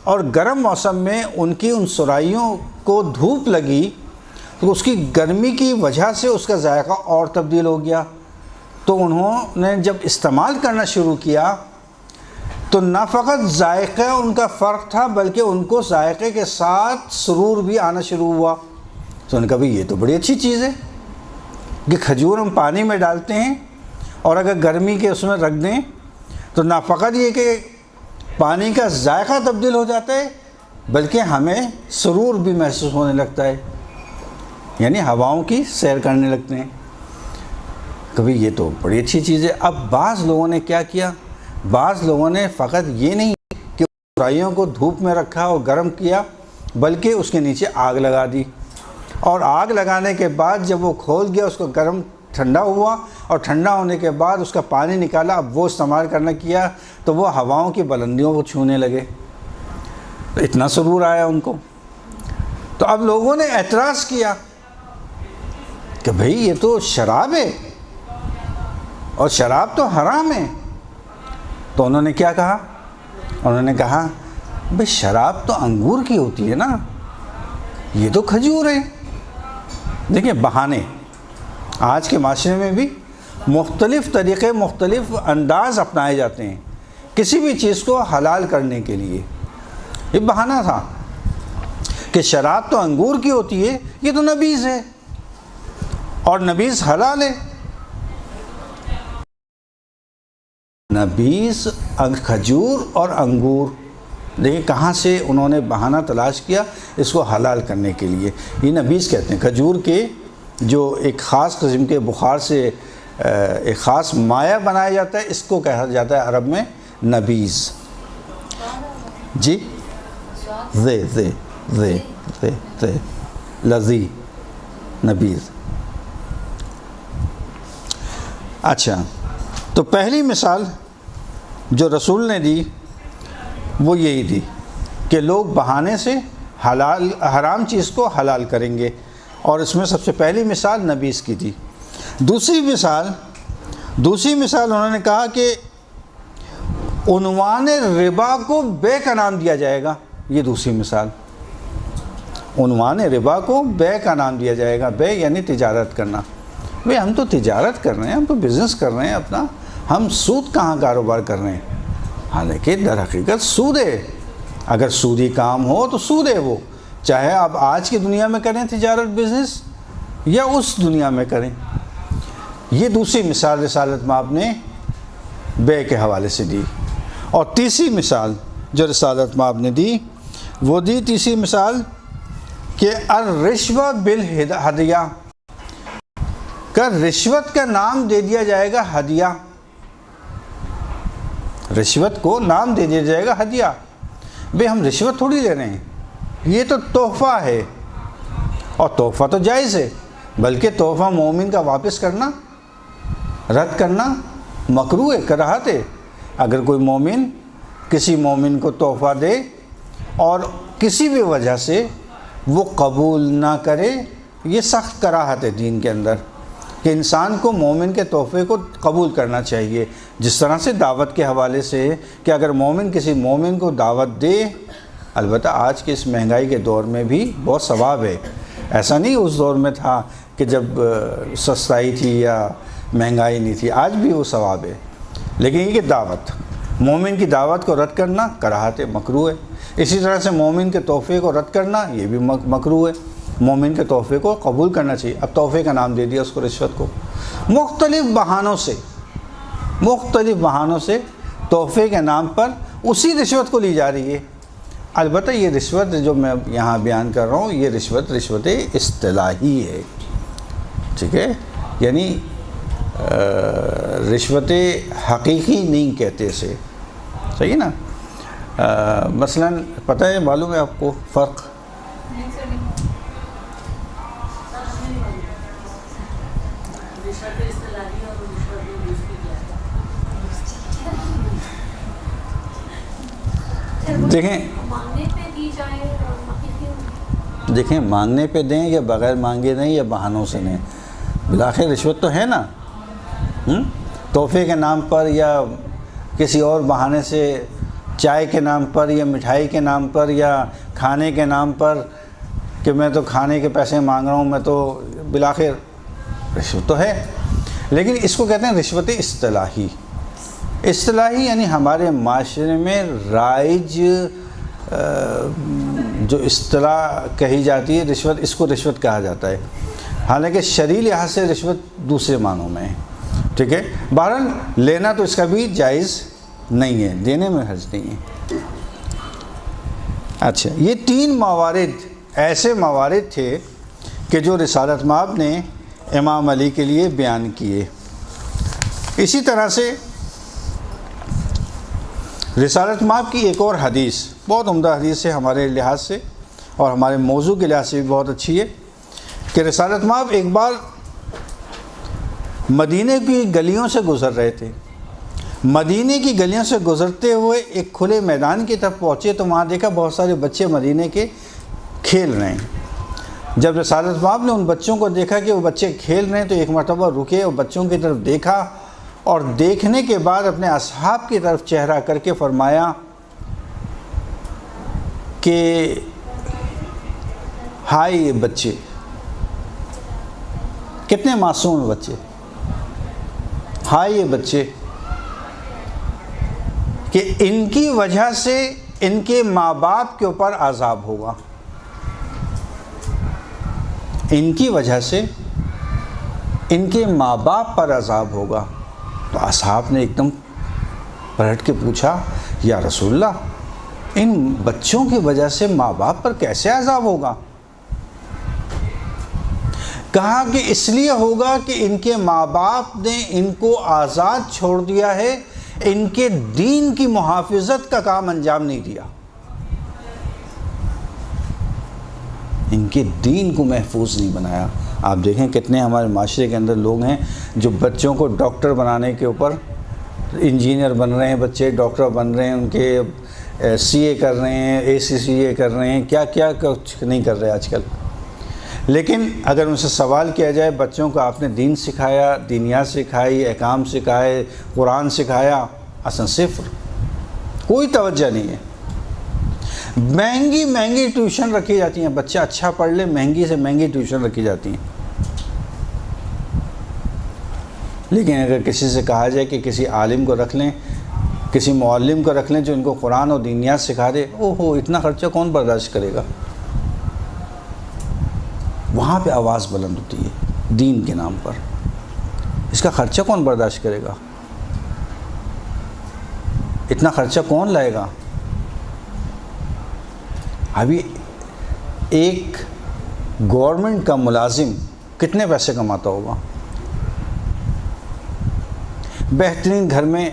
اور گرم موسم میں ان کی ان سرائیوں کو دھوپ لگی تو اس کی گرمی کی وجہ سے اس کا ذائقہ اور تبدیل ہو گیا، تو انہوں نے جب استعمال کرنا شروع کیا تو نہ فقط ذائقہ ان کا فرق تھا بلکہ ان کو ذائقے کے ساتھ سرور بھی آنا شروع ہوا۔ تو ان کا بھی یہ تو بڑی اچھی چیز ہے کہ کھجور ہم پانی میں ڈالتے ہیں اور اگر گرمی کے اس میں رکھ دیں تو نہ فقط یہ کہ پانی کا ذائقہ تبدیل ہو جاتا ہے بلکہ ہمیں سرور بھی محسوس ہونے لگتا ہے، یعنی ہواؤں کی سیر کرنے لگتے ہیں۔ کبھی یہ تو بڑی اچھی چیز ہے۔ اب بعض لوگوں نے کیا کیا، بعض لوگوں نے فقط یہ نہیں کہ سرائیوں کو دھوپ میں رکھا اور گرم کیا بلکہ اس کے نیچے آگ لگا دی، اور آگ لگانے کے بعد جب وہ کھول گیا اس کو گرم ٹھنڈا ہوا، اور ٹھنڈا ہونے کے بعد اس کا پانی نکالا، اب وہ استعمال کرنا کیا تو وہ ہواؤں کی بلندیوں کو چھونے لگے، تو اتنا سرور آیا ان کو۔ تو اب لوگوں نے اعتراض کیا کہ بھئی یہ تو شراب ہے اور شراب تو حرام ہے۔ تو انہوں نے کیا کہا؟ انہوں نے کہا بھئی شراب تو انگور کی ہوتی ہے نا، یہ تو کھجور ہے۔ دیکھیں بہانے آج کے معاشرے میں بھی مختلف طریقے، مختلف انداز اپنائے جاتے ہیں کسی بھی چیز کو حلال کرنے کے لیے۔ یہ بہانہ تھا کہ شراب تو انگور کی ہوتی ہے، یہ تو نبیذ ہے اور نبیذ حلال ہے۔ نبیذ کھجور اور انگور، دیکھیں کہاں سے انہوں نے بہانہ تلاش کیا اس کو حلال کرنے کے لیے۔ یہ نبیذ کہتے ہیں، کھجور کے جو ایک خاص قسم کے بخار سے ایک خاص مایہ بنایا جاتا ہے، اس کو کہا جاتا ہے عرب میں نبیذ۔ جی لذی نبیذ۔ اچھا تو پہلی مثال جو رسول نے دی وہ یہی دی کہ لوگ بہانے سے حرام چیز کو حلال کریں گے، اور اس میں سب سے پہلی مثال نبیذ کی تھی۔ دوسری مثال انہوں نے کہا کہ عنوان ربا کو بے کا نام دیا جائے گا۔ یہ دوسری مثال، عنوان ربا کو بے کا نام دیا جائے گا۔ بے یعنی تجارت کرنا۔ بھئی ہم تو تجارت کر رہے ہیں، ہم تو بزنس کر رہے ہیں اپنا، ہم سود کہاں کاروبار کر رہے ہیں؟ حالانکہ در حقیقت سود ہے، اگر سودی کام ہو تو سود ہے، وہ چاہے آپ آج کی دنیا میں کریں تجارت بزنس یا اس دنیا میں کریں۔ یہ دوسری مثال رسالت مآب نے بے کے حوالے سے دی۔ اور تیسری مثال جو رسالت مآب نے دی وہ دی تیسری مثال کہ الرشوہ بالہدیہ، کا رشوت کا نام دے دیا جائے گا ہدیہ۔ رشوت کو نام دے دیا جائے گا ہدیہ. بھئی ہم رشوت تھوڑی لے رہے ہیں, یہ تو تحفہ ہے, اور تحفہ تو جائز ہے, بلکہ تحفہ مومن کا واپس کرنا, رد کرنا مکروہ ہے, کراہت ہے. اگر کوئی مومن کسی مومن کو تحفہ دے اور کسی بھی وجہ سے وہ قبول نہ کرے, یہ سخت کراہت ہے دین کے اندر, کہ انسان کو مومن کے تحفے کو قبول کرنا چاہیے. جس طرح سے دعوت کے حوالے سے کہ اگر مومن کسی مومن کو دعوت دے, البتہ آج کے اس مہنگائی کے دور میں بھی بہت ثواب ہے. ایسا نہیں اس دور میں تھا کہ جب سستائی تھی یا مہنگائی نہیں تھی, آج بھی وہ ثواب ہے. لیکن یہ کہ دعوت, مومن کی دعوت کو رد کرنا کراہت مکروہ ہے. اسی طرح سے مومن کے تحفے کو رد کرنا یہ بھی مکروہ ہے. مومن کے تحفے کو قبول کرنا چاہیے. اب تحفے کا نام دے دیا اس کو رشوت کو, مختلف بہانوں سے تحفے کے نام پر اسی رشوت کو لی جا رہی ہے. البتہ یہ رشوت جو میں یہاں بیان کر رہا ہوں, یہ رشوت اصطلاحی ہے, ٹھیک ہے, یعنی رشوت حقیقی نہیں کہتے اسے, صحیح نا. مثلا پتہ ہے, معلوم ہے آپ کو فرق؟ دیکھیں مانگنے پہ دیں یا بغیر مانگے دیں یا بہانوں سے دیں, بالآخر رشوت تو ہے نا. تحفے کے نام پر یا کسی اور بہانے سے, چائے کے نام پر یا مٹھائی کے نام پر یا کھانے کے نام پر, کہ میں تو کھانے کے پیسے مانگ رہا ہوں, میں تو بالآخر رشوت تو ہے. لیکن اس کو کہتے ہیں رشوت اصطلاحی. اصطلاحی یعنی ہمارے معاشرے میں رائج جو اصطلاح کہی جاتی ہے رشوت, اس کو رشوت کہا جاتا ہے. حالانکہ شرعی لحاظ سے رشوت دوسرے معنوں میں ہے, ٹھیک ہے. بہرحال لینا تو اس کا بھی جائز نہیں ہے, دینے میں حرج نہیں ہے. اچھا, یہ 3 موارد ایسے موارد تھے کہ جو رسالت مآب نے امام علی کے لیے بیان کیے. اسی طرح سے رسالت مآب کی ایک اور حدیث, بہت عمدہ حدیث ہے ہمارے لحاظ سے اور ہمارے موضوع کے لحاظ سے بھی بہت اچھی ہے, کہ رسالت مآب ایک بار مدینہ کی گلیوں سے گزر رہے تھے. مدینہ کی گلیوں سے گزرتے ہوئے ایک کھلے میدان کی طرف پہنچے تو وہاں دیکھا بہت سارے بچے مدینہ کے کھیل رہے ہیں. جب رسالت مآب نے ان بچوں کو دیکھا کہ وہ بچے کھیل رہے ہیں تو ایک مرتبہ رکے اور بچوں کی طرف دیکھا, اور دیکھنے کے بعد اپنے اصحاب کی طرف چہرہ کر کے فرمایا کہ ہائے یہ بچے, کتنے معصوم بچے, ہائے یہ بچے, کہ ان کی وجہ سے ان کے ماں باپ کے اوپر عذاب ہوگا, ان کی وجہ سے ان کے ماں باپ پر عذاب ہوگا. تو اصحاب نے ایک دم پلٹ کے پوچھا, یا رسول اللہ, ان بچوں کی وجہ سے ماں باپ پر کیسے عذاب ہوگا؟ کہا کہ اس لیے ہوگا کہ ان کے ماں باپ نے ان کو آزاد چھوڑ دیا ہے, ان کے دین کی محافظت کا کام انجام نہیں دیا, ان کے دین کو محفوظ نہیں بنایا. آپ دیکھیں کتنے ہمارے معاشرے کے اندر لوگ ہیں جو بچوں کو ڈاکٹر بنانے کے اوپر, انجینئر بن رہے ہیں بچے, ڈاکٹر بن رہے ہیں, ان کے سی اے کر رہے ہیں, اے سی سی اے کر رہے ہیں, کیا کیا کچھ نہیں کر رہے آج کل. لیکن اگر ان سے سوال کیا جائے بچوں کو آپ نے دین سکھایا, دینیات سکھائی, احکام سکھائے, قرآن سکھایا, اصلا صفر, کوئی توجہ نہیں ہے. مہنگی ٹیوشن رکھی جاتی ہیں, بچہ اچھا پڑھ لے مہنگی سے مہنگی ٹیوشن رکھی جاتی ہیں. لیکن اگر کسی سے کہا جائے کہ کسی عالم کو رکھ لیں, کسی معلم کو رکھ لیں جو ان کو قرآن اور دینیات سکھا دے, اوہو اتنا خرچہ کون برداشت کرے گا؟ وہاں پہ آواز بلند ہوتی ہے دین کے نام پر, اس کا خرچہ کون برداشت کرے گا؟ اتنا خرچہ کون لائے گا؟ ابھی ایک گورنمنٹ کا ملازم کتنے پیسے کماتا ہوگا؟ بہترین گھر میں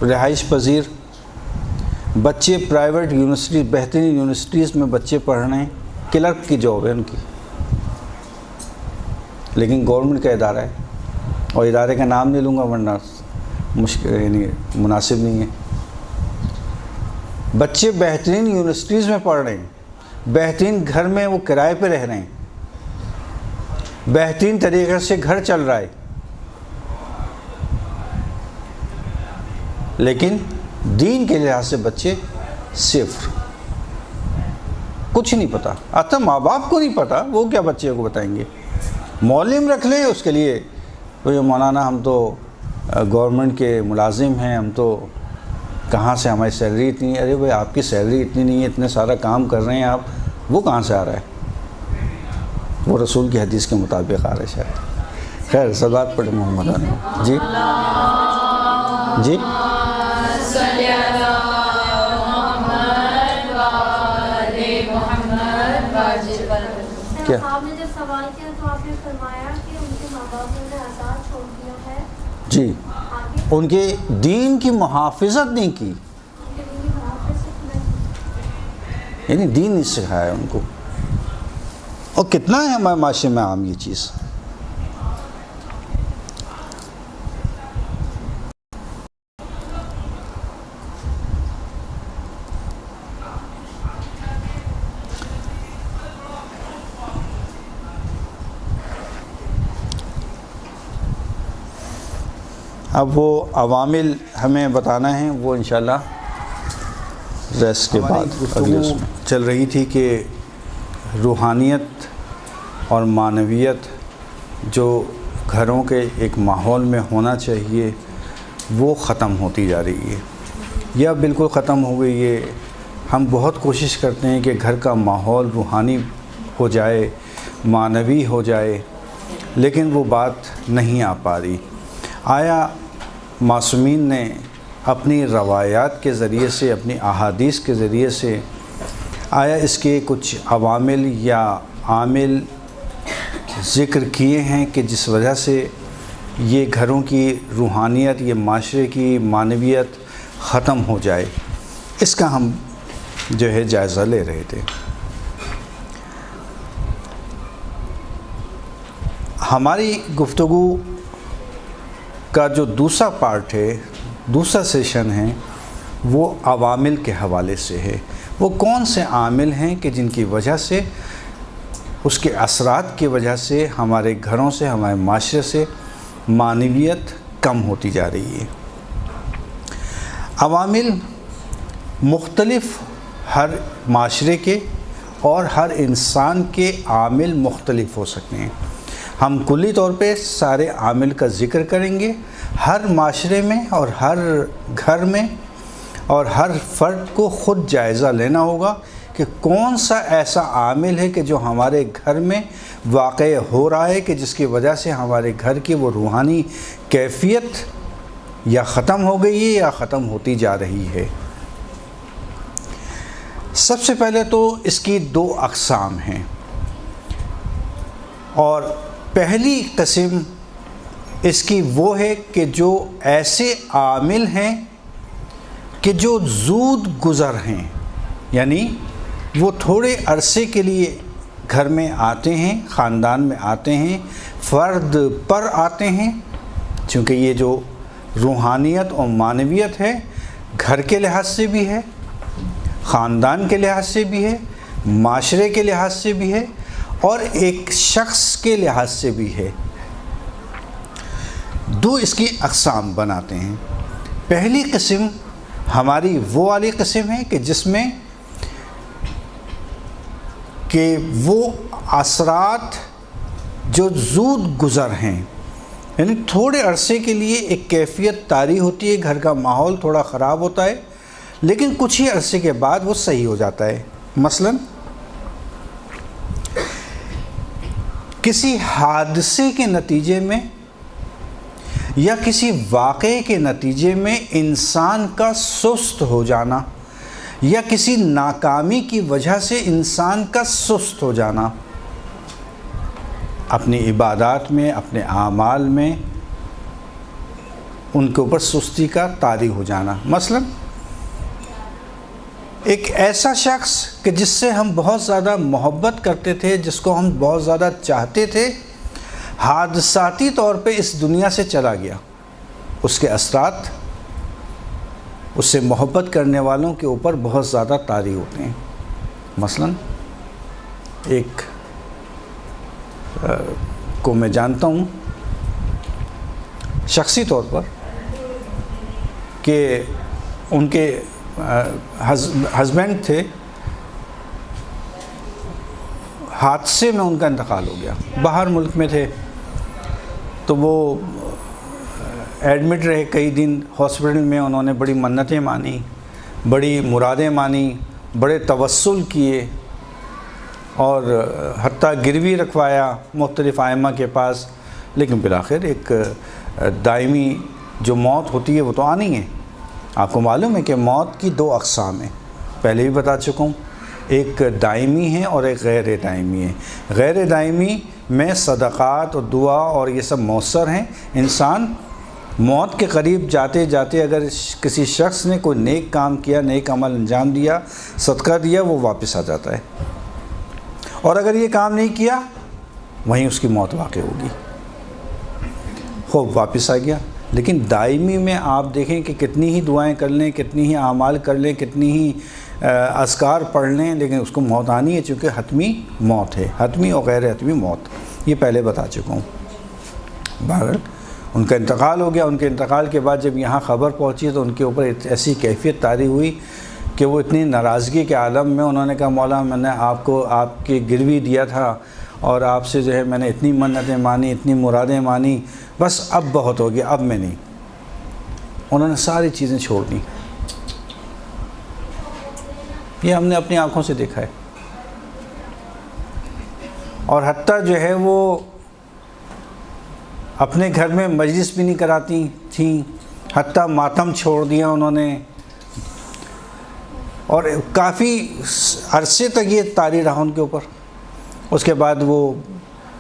رہائش پذیر بچے پرائیویٹ یونیورسٹی، بہترین یونیورسٹیز میں بچے پڑھ رہے ہیں، کلرک کی جاب ہے ان کی، لیکن گورنمنٹ کا ادارہ ہے، اور ادارے کا نام نہیں لوں گا ورنہ مشکل یعنی مناسب نہیں ہے۔ بچے بہترین یونیورسٹیز میں پڑھ رہے ہیں، بہترین گھر میں وہ کرائے پہ رہ رہے ہیں، بہترین طریقے سے گھر چل رہا ہے، لیکن دین کے لحاظ سے بچے صفر، کچھ نہیں پتہ، آتا ماں باپ کو نہیں پتہ، وہ کیا بچے کو بتائیں گے؟ معلم رکھ لیں اس کے لیے، مولانا ہم تو گورنمنٹ کے ملازم ہیں، ہم تو کہاں سے ہماری سیلری اتنی، ارے بھائی آپ کی سیلری اتنی نہیں ہے، اتنے سارا کام کر رہے ہیں آپ، وہ کہاں سے آ رہا ہے؟ وہ رسول کی حدیث کے مطابق آ رہا ہے شاید۔ خیر صلوات پڑھیں محمد علیہ۔ جی جی کیا آپ نے جب سوال کیا تو آپ نے فرمایا کہ ان کے ماں باپ نے انہیں آزاد چھوڑ دیا ہے، جی، ان کے دین کی محافظت نہیں کی، یعنی دین نہیں سکھایا ان کو، اور کتنا ہے ہمارے معاشرے میں عام یہ چیز۔ اب وہ عوامل ہمیں بتانا ہے، وہ انشاءاللہ ریسٹ کے بعد اگلے چل رہی تھی کہ روحانیت اور معنویت جو گھروں کے ایک ماحول میں ہونا چاہیے وہ ختم ہوتی جا رہی ہے یا بالکل ختم ہو گئی ہے۔ ہم بہت کوشش کرتے ہیں کہ گھر کا ماحول روحانی ہو جائے، معنوی ہو جائے، لیکن وہ بات نہیں آ پا رہی۔ آیا معصومین نے اپنی روایات کے ذریعے سے، اپنی احادیث کے ذریعے سے، آیا اس کے کچھ عوامل یا عامل ذکر کیے ہیں کہ جس وجہ سے یہ گھروں کی روحانیت، یہ معاشرے کی معنویت ختم ہو جائے؟ اس کا ہم جو ہے جائزہ لے رہے تھے۔ ہماری گفتگو کا جو دوسرا پارٹ ہے، دوسرا سیشن ہے، وہ عوامل کے حوالے سے ہے۔ وہ کون سے عامل ہیں کہ جن کی وجہ سے، اس کے اثرات کی وجہ سے ہمارے گھروں سے، ہمارے معاشرے سے معنویت کم ہوتی جا رہی ہے۔ عوامل مختلف، ہر معاشرے کے اور ہر انسان کے عامل مختلف ہو سکتے ہیں۔ ہم کلی طور پہ سارے عامل کا ذکر کریں گے۔ ہر معاشرے میں اور ہر گھر میں اور ہر فرد کو خود جائزہ لینا ہوگا کہ کون سا ایسا عامل ہے کہ جو ہمارے گھر میں واقع ہو رہا ہے کہ جس کی وجہ سے ہمارے گھر کی وہ روحانی کیفیت یا ختم ہو گئی ہے یا ختم ہوتی جا رہی ہے۔ سب سے پہلے تو اس کی دو اقسام ہیں، اور پہلی قسم اس کی وہ ہے کہ جو ایسے عامل ہیں کہ جو زود گزر ہیں، یعنی وہ تھوڑے عرصے کے لیے گھر میں آتے ہیں، خاندان میں آتے ہیں، فرد پر آتے ہیں، چونکہ یہ جو روحانیت اور معنویت ہے گھر کے لحاظ سے بھی ہے، خاندان کے لحاظ سے بھی ہے، معاشرے کے لحاظ سے بھی ہے، اور ایک شخص کے لحاظ سے بھی ہے۔ دو اس کی اقسام بناتے ہیں۔ پہلی قسم ہماری وہ والی قسم ہے کہ جس میں کہ وہ اثرات جو زود گزر ہیں، یعنی تھوڑے عرصے کے لیے ایک کیفیت طاری ہوتی ہے، گھر کا ماحول تھوڑا خراب ہوتا ہے، لیکن کچھ ہی عرصے کے بعد وہ صحیح ہو جاتا ہے۔ مثلاً کسی حادثے کے نتیجے میں یا کسی واقعے کے نتیجے میں انسان کا سست ہو جانا، یا کسی ناکامی کی وجہ سے انسان کا سست ہو جانا، اپنی عبادات میں، اپنے اعمال میں، ان کے اوپر سستی کا طاری ہو جانا. مثلا ایک ایسا شخص کہ جس سے ہم بہت زیادہ محبت کرتے تھے، جس کو ہم بہت زیادہ چاہتے تھے، حادثاتی طور پہ اس دنیا سے چلا گیا. اس کے اثرات اس سے محبت کرنے والوں کے اوپر بہت زیادہ طاری ہوتے ہیں. مثلا ایک کو میں جانتا ہوں شخصی طور پر کہ ان کے ہسبینڈ تھے، حادثے میں ان کا انتقال ہو گیا. باہر ملک میں تھے تو وہ ایڈمٹ رہے کئی دن ہاسپٹل میں. انہوں نے بڑی منتیں مانی، بڑی مرادیں مانی، بڑے توسل کیے اور حتیٰ گروی رکھوایا مختلف ائمہ کے پاس. لیکن بالآخر ایک دائمی جو موت ہوتی ہے وہ تو آنی ہے. آپ کو معلوم ہے کہ موت کی 2 اقسام ہیں، پہلے بھی بتا چکا ہوں. ایک دائمی ہے اور ایک غیر دائمی ہے. غیر دائمی میں صدقات اور دعا اور یہ سب مؤثر ہیں. انسان موت کے قریب جاتے جاتے اگر کسی شخص نے کوئی نیک کام کیا، نیک عمل انجام دیا، صدقہ دیا، وہ واپس آ جاتا ہے. اور اگر یہ کام نہیں کیا وہیں اس کی موت واقع ہوگی. خوب واپس آ گیا. لیکن دائمی میں آپ دیکھیں کہ کتنی ہی دعائیں کر لیں، کتنی ہی اعمال کر لیں، کتنی ہی اذکار پڑھ لیں، لیکن اس کو موت آنی ہے، چونکہ حتمی موت ہے. حتمی اور غیر حتمی موت یہ پہلے بتا چکا ہوں. بہرحال ان کا انتقال ہو گیا. ان کے انتقال کے بعد جب یہاں خبر پہنچی تو ان کے اوپر ایسی کیفیت طاری ہوئی کہ وہ اتنی ناراضگی کے عالم میں انہوں نے کہا مولا میں نے آپ کو آپ کی گروی دیا تھا اور آپ سے جو ہے میں نے اتنی منتیں مانی، اتنی مرادیں مانی، بس اب بہت ہو گیا، اب میں نہیں. انہوں نے ساری چیزیں چھوڑ دیں. یہ ہم نے اپنی آنکھوں سے دیکھا ہے. اور حتیٰ جو ہے وہ اپنے گھر میں مجلس بھی نہیں کراتی تھیں، حتیٰ ماتم چھوڑ دیا انہوں نے. اور کافی عرصے تک یہ طاری رہا ان کے اوپر. اس کے بعد وہ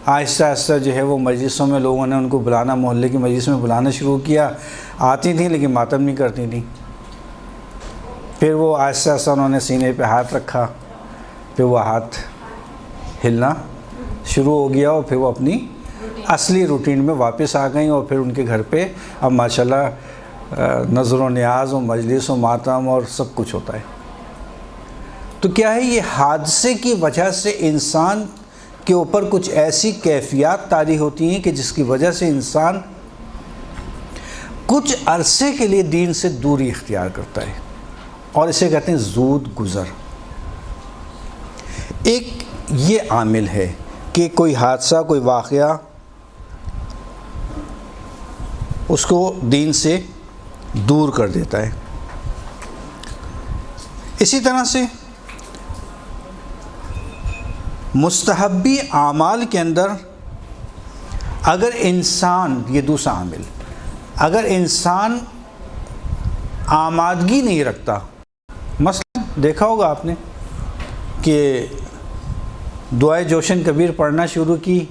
آہستہ آہستہ جو ہے وہ مجلسوں میں لوگوں نے ان کو بلانا، محلے کی مجلس میں بلانا شروع کیا. آتی تھیں لیکن ماتم نہیں کرتی تھیں. پھر وہ آہستہ آہستہ انہوں نے سینے پہ ہاتھ رکھا، پھر وہ ہاتھ ہلنا شروع ہو گیا اور پھر وہ اپنی اصلی روٹین میں واپس آ گئیں. اور پھر ان کے گھر پہ اب ماشاءاللہ نظر و نیاز و مجلس و ماتم اور سب کچھ ہوتا ہے. تو کیا ہے، یہ حادثے کی وجہ سے انسان کے اوپر کچھ ایسی کیفیات طاری ہوتی ہیں کہ جس کی وجہ سے انسان کچھ عرصے کے لیے دین سے دوری اختیار کرتا ہے، اور اسے کہتے ہیں زود گزر. ایک یہ عامل ہے کہ کوئی حادثہ، کوئی واقعہ اس کو دین سے دور کر دیتا ہے. اسی طرح سے مستحبی اعمال کے اندر اگر انسان، یہ دوسرا عامل، اگر انسان آمادگی نہیں رکھتا، مثلا دیکھا ہوگا آپ نے کہ دعائے جوشن کبیر پڑھنا شروع کی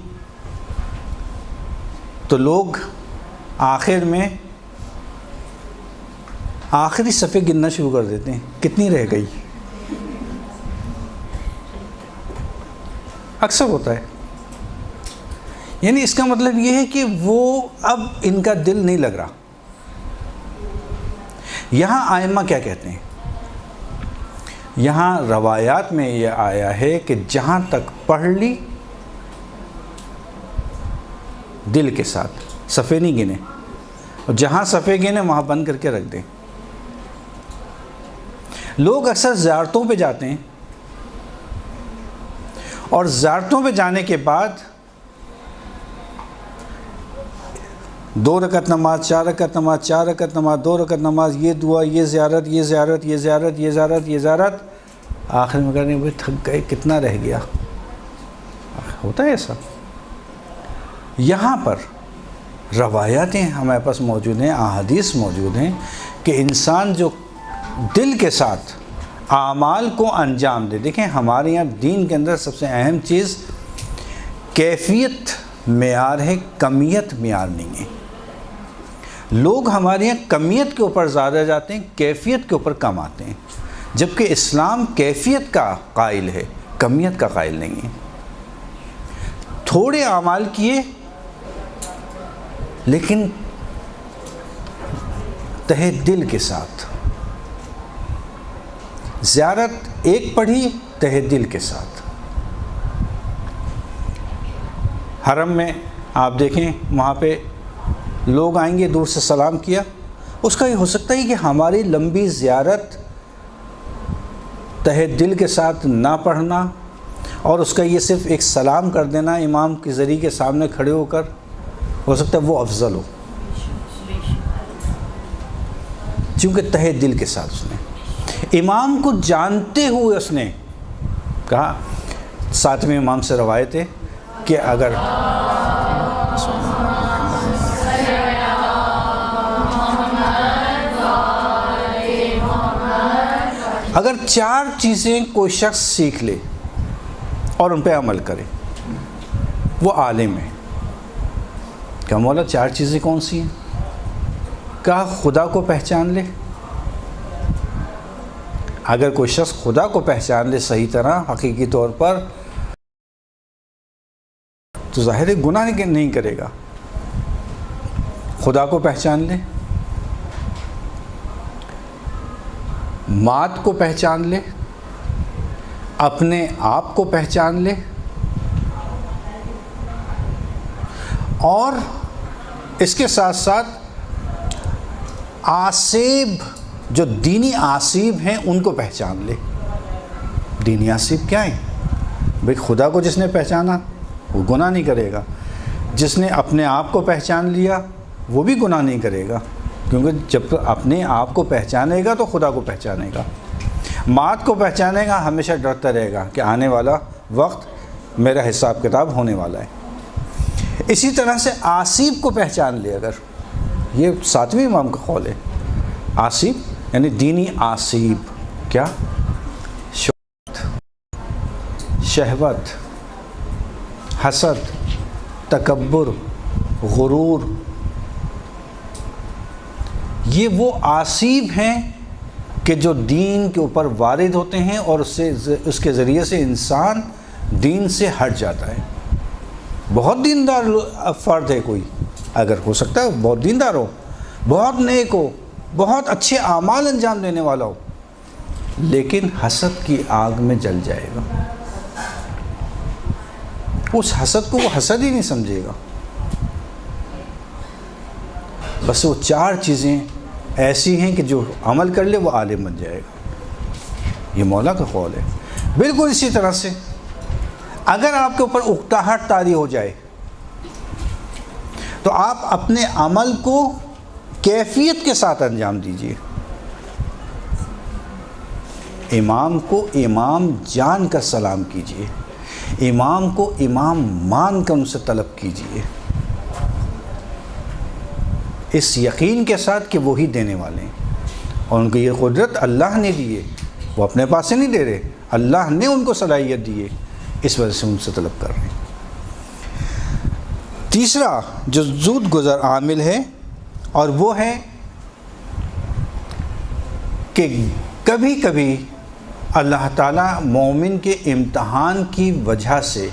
تو لوگ آخر میں آخری صفحے گننا شروع کر دیتے ہیں، کتنی رہ گئی. اکثر ہوتا ہے. یعنی اس کا مطلب یہ ہے کہ وہ اب ان کا دل نہیں لگ رہا. یہاں ائمہ کیا کہتے ہیں؟ یہاں روایات میں یہ آیا ہے کہ جہاں تک پڑھ لی دل کے ساتھ، صفحے نہیں گنے، اور جہاں صفحے گنے وہاں بند کر کے رکھ دیں. لوگ اکثر زیارتوں پہ جاتے ہیں اور زیارتوں پہ جانے کے بعد 2 رکعت نماز، 4 رکعت نماز، 4 رکعت نماز، 2 رکعت نماز، یہ دعا، یہ زیارت، یہ زیارت، یہ زیارت، یہ زیارت، یہ زیارت، آخر میں کہنے بھائی تھک گئے، کتنا رہ گیا. ہوتا ہے ایسا. یہاں پر روایاتیں ہمارے پاس موجود ہیں، احادیث موجود ہیں کہ انسان جو دل کے ساتھ اعمال کو انجام دے. دیکھیں ہمارے یہاں دین کے اندر سب سے اہم چیز کیفیت معیار ہے، کمیت معیار نہیں ہے. لوگ ہمارے یہاں کمیت کے اوپر زیادہ جاتے ہیں، کیفیت کے اوپر کم آتے ہیں، جبکہ اسلام کیفیت کا قائل ہے، کمیت کا قائل نہیں ہے۔ تھوڑے اعمال کیے لیکن تہ دل کے ساتھ، زیارت ایک پڑھی تہ دل کے ساتھ۔ حرم میں آپ دیکھیں، وہاں پہ لوگ آئیں گے، دور سے سلام کیا، اس کا یہ ہو سکتا ہے کہ ہماری لمبی زیارت تہ دل کے ساتھ نہ پڑھنا اور اس کا یہ صرف ایک سلام کر دینا امام کے ذریعے کے سامنے کھڑے ہو کر، ہو سکتا ہے وہ افضل ہو، چونکہ تہ دل کے ساتھ اس نے امام کو جانتے ہوئے اس نے کہا۔ ساتویں امام سے روایت ہے کہ اگر 4 چیزیں کوئی شخص سیکھ لے اور ان پہ عمل کرے، وہ عالم ہے۔ کہا مولا 4 چیزیں کون سی ہیں؟ کہا خدا کو پہچان لے۔ اگر کوئی شخص خدا کو پہچان لے صحیح طرح حقیقی طور پر تو ظاہر ہے گناہ نہیں کرے گا۔ خدا کو پہچان لے، مات کو پہچان لے، اپنے آپ کو پہچان لے، اور اس کے ساتھ ساتھ آسیب، جو دینی آسیب ہیں ان کو پہچان لے۔ دینی آسیب کیا ہیں؟ بھئی خدا کو جس نے پہچانا وہ گناہ نہیں کرے گا، جس نے اپنے آپ کو پہچان لیا وہ بھی گناہ نہیں کرے گا، کیونکہ جب اپنے آپ کو پہچانے گا تو خدا کو پہچانے گا۔ مات کو پہچانے گا، ہمیشہ ڈرتا رہے گا کہ آنے والا وقت میرا حساب کتاب ہونے والا ہے۔ اسی طرح سے آسیب کو پہچان لے، اگر یہ 7ویں امام کا قول ہے، آسیب یعنی دینی آسیب کیا؟ شہوت، حسد، تکبر، غرور، یہ وہ آسیب ہیں کہ جو دین کے اوپر وارد ہوتے ہیں اور اس کے ذریعے سے انسان دین سے ہٹ جاتا ہے۔ بہت دیندار فرد ہے کوئی، اگر ہو سکتا ہے بہت دیندار ہو، بہت نیک ہو، بہت اچھے اعمال انجام دینے والا ہو، لیکن حسد کی آگ میں جل جائے گا۔ اس حسد کو وہ حسد ہی نہیں سمجھے گا۔ بس وہ 4 چیزیں ایسی ہیں کہ جو عمل کر لے وہ عالم بن جائے گا۔ یہ مولا کا قول ہے۔ بالکل اسی طرح سے اگر آپ کے اوپر اکتاہٹ طاری ہو جائے تو آپ اپنے عمل کو کیفیت کے ساتھ انجام دیجیے۔ امام کو امام جان کر سلام کیجیے، امام کو امام مان کر ان سے طلب کیجیے، اس یقین کے ساتھ کہ وہی دینے والے ہیں، اور ان کو یہ قدرت اللہ نے دی ہے، وہ اپنے پاس سے نہیں دے رہے، اللہ نے ان کو صلاحیت دی ہے، اس وجہ سے ان سے طلب کر رہے ہیں۔ تیسرا جو زود گزر عامل ہے، اور وہ ہے کہ کبھی کبھی اللہ تعالیٰ مومن کے امتحان کی وجہ سے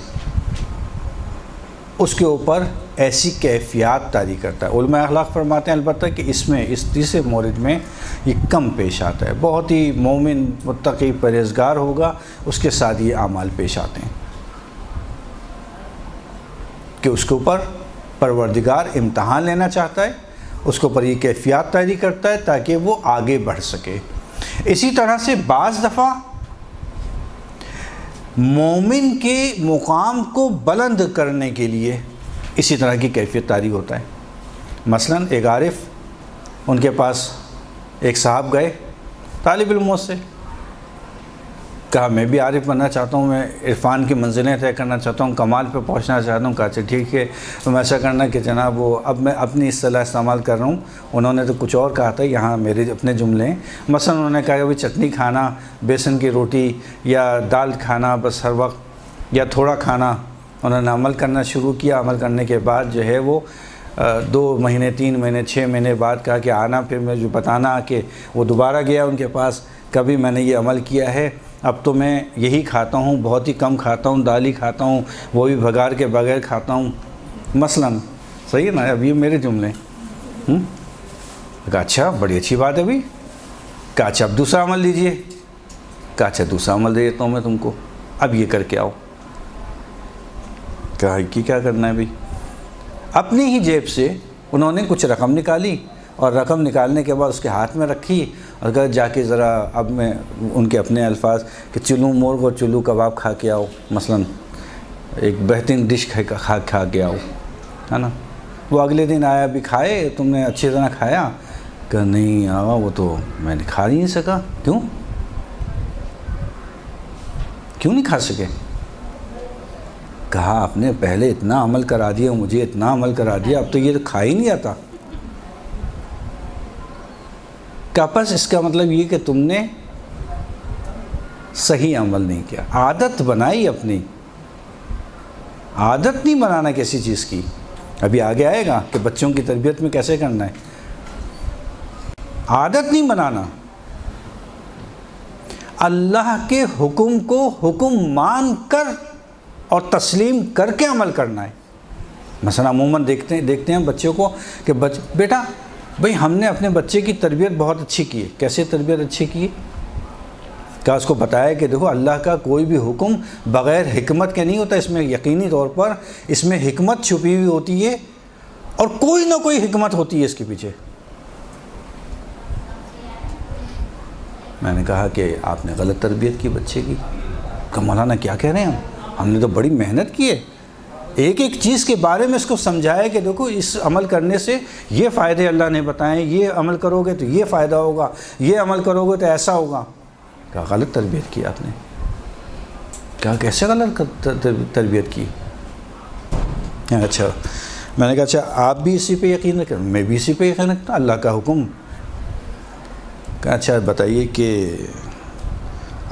اس کے اوپر ایسی کیفیات طاری کرتا ہے۔ علماء اخلاق فرماتے ہیں البتہ کہ اس تیسرے مورد میں یہ کم پیش آتا ہے، بہت ہی مومن متقی پرہیزگار ہوگا اس کے ساتھ یہ اعمال پیش آتے ہیں کہ اس کے اوپر پروردگار امتحان لینا چاہتا ہے، اس کے اوپر یہ کیفیات طاری کرتا ہے تاکہ وہ آگے بڑھ سکے۔ اسی طرح سے بعض دفعہ مومن کے مقام کو بلند کرنے کے لیے اسی طرح کی کیفیت طاری ہوتا ہے۔ مثلا ایک عارف، ان کے پاس ایک صاحب گئے طالب علموں سے، کہا میں بھی عارف بننا چاہتا ہوں، میں عرفان کی منزلیں طے کرنا چاہتا ہوں، کمال پہ پہنچنا چاہتا ہوں۔ کہا اچھا ٹھیک ہے، تم ایسا کرنا کہ جناب وہ اب میں اپنی اصطلاح استعمال کر رہا ہوں، انہوں نے تو کچھ اور کہا تھا، یہاں میرے اپنے جملے ہیں۔ مثلا انہوں نے کہا کہ چٹنی کھانا، بیسن کی روٹی یا دال کھانا بس ہر وقت، یا تھوڑا کھانا۔ انہوں نے عمل کرنا شروع کیا، عمل کرنے کے بعد جو ہے وہ 2 مہینے 3 مہینے 6 مہینے بعد کہا کہ آنا، پھر میں جو بتانا کہ وہ دوبارہ گیا ان کے پاس، کبھی میں نے یہ عمل کیا ہے، اب تو میں یہی کھاتا ہوں، بہت ہی کم کھاتا ہوں، دال ہی کھاتا ہوں، وہ بھی بھگار کے بغیر کھاتا ہوں مثلاً. صحیح ہے نا؟ اب یہ میرے جملے. کہا اچھا بڑی اچھی بات ہے بھائی. کہا اچھا اب دوسرا عمل لیجئے. کہا اچھا دوسرا عمل دے دیتا ہوں میں تم کو، اب یہ کر کے آؤ. کہا کہ کیا کرنا ہے بھائی؟ اپنی ہی جیب سے انہوں نے کچھ رقم نکالی، اور رقم نکالنے کے بعد اس کے ہاتھ میں رکھی، اور کہا جا کے ذرا، اب میں ان کے اپنے الفاظ کہ چلو مرغ اور چلو کباب کھا کے آؤ مثلاً، ایک بہترین ڈش کھا کے آؤ، ہے نا. وہ اگلے دن آیا، بھی کھائے تم نے اچھی طرح کھایا؟ کہ نہیں آقا وہ تو میں نے کھا نہیں سکا. کیوں نہیں کھا سکے؟ کہا آپ نے پہلے اتنا عمل کرا دیا، مجھے اتنا عمل کرا دیا، اب تو یہ کھا ہی نہیں آتا. کہا بس اس کا مطلب یہ کہ تم نے صحیح عمل نہیں کیا، عادت بنائی اپنی. عادت نہیں بنانا کسی چیز کی. ابھی آگے آئے گا کہ بچوں کی تربیت میں کیسے کرنا ہے. عادت نہیں بنانا، اللہ کے حکم کو حکم مان کر اور تسلیم کر کے عمل کرنا ہے. مثلا عموماً دیکھتے ہیں بچوں کو کہ بیٹا بھئی ہم نے اپنے بچے کی تربیت بہت اچھی کی ہے. کیسے تربیت اچھی کی؟ کہا اس کو بتایا کہ دیکھو اللہ کا کوئی بھی حکم بغیر حکمت کے نہیں ہوتا، اس میں یقینی طور پر اس میں حکمت چھپی ہوئی ہوتی ہے، اور کوئی نہ کوئی حکمت ہوتی ہے اس کے پیچھے. میں نے کہا کہ آپ نے غلط تربیت کی بچے کی. کہ مولانا کیا کہہ رہے ہیں ہم نے تو بڑی محنت کی ہے، ایک ایک چیز کے بارے میں اس کو سمجھایا کہ دیکھو اس عمل کرنے سے یہ فائدے اللہ نے بتائیں، یہ عمل کرو گے تو یہ فائدہ ہوگا، یہ عمل کرو گے تو ایسا ہوگا. کہا غلط تربیت کی آپ نے. کہا کیسے غلط تربیت کی؟ اچھا میں نے کہا اچھا آپ بھی اسی پہ یقین رکھیں؟ میں بھی اسی پہ یقین رکھتا ہوں، اللہ کا حکم. کہا اچھا بتائیے کہ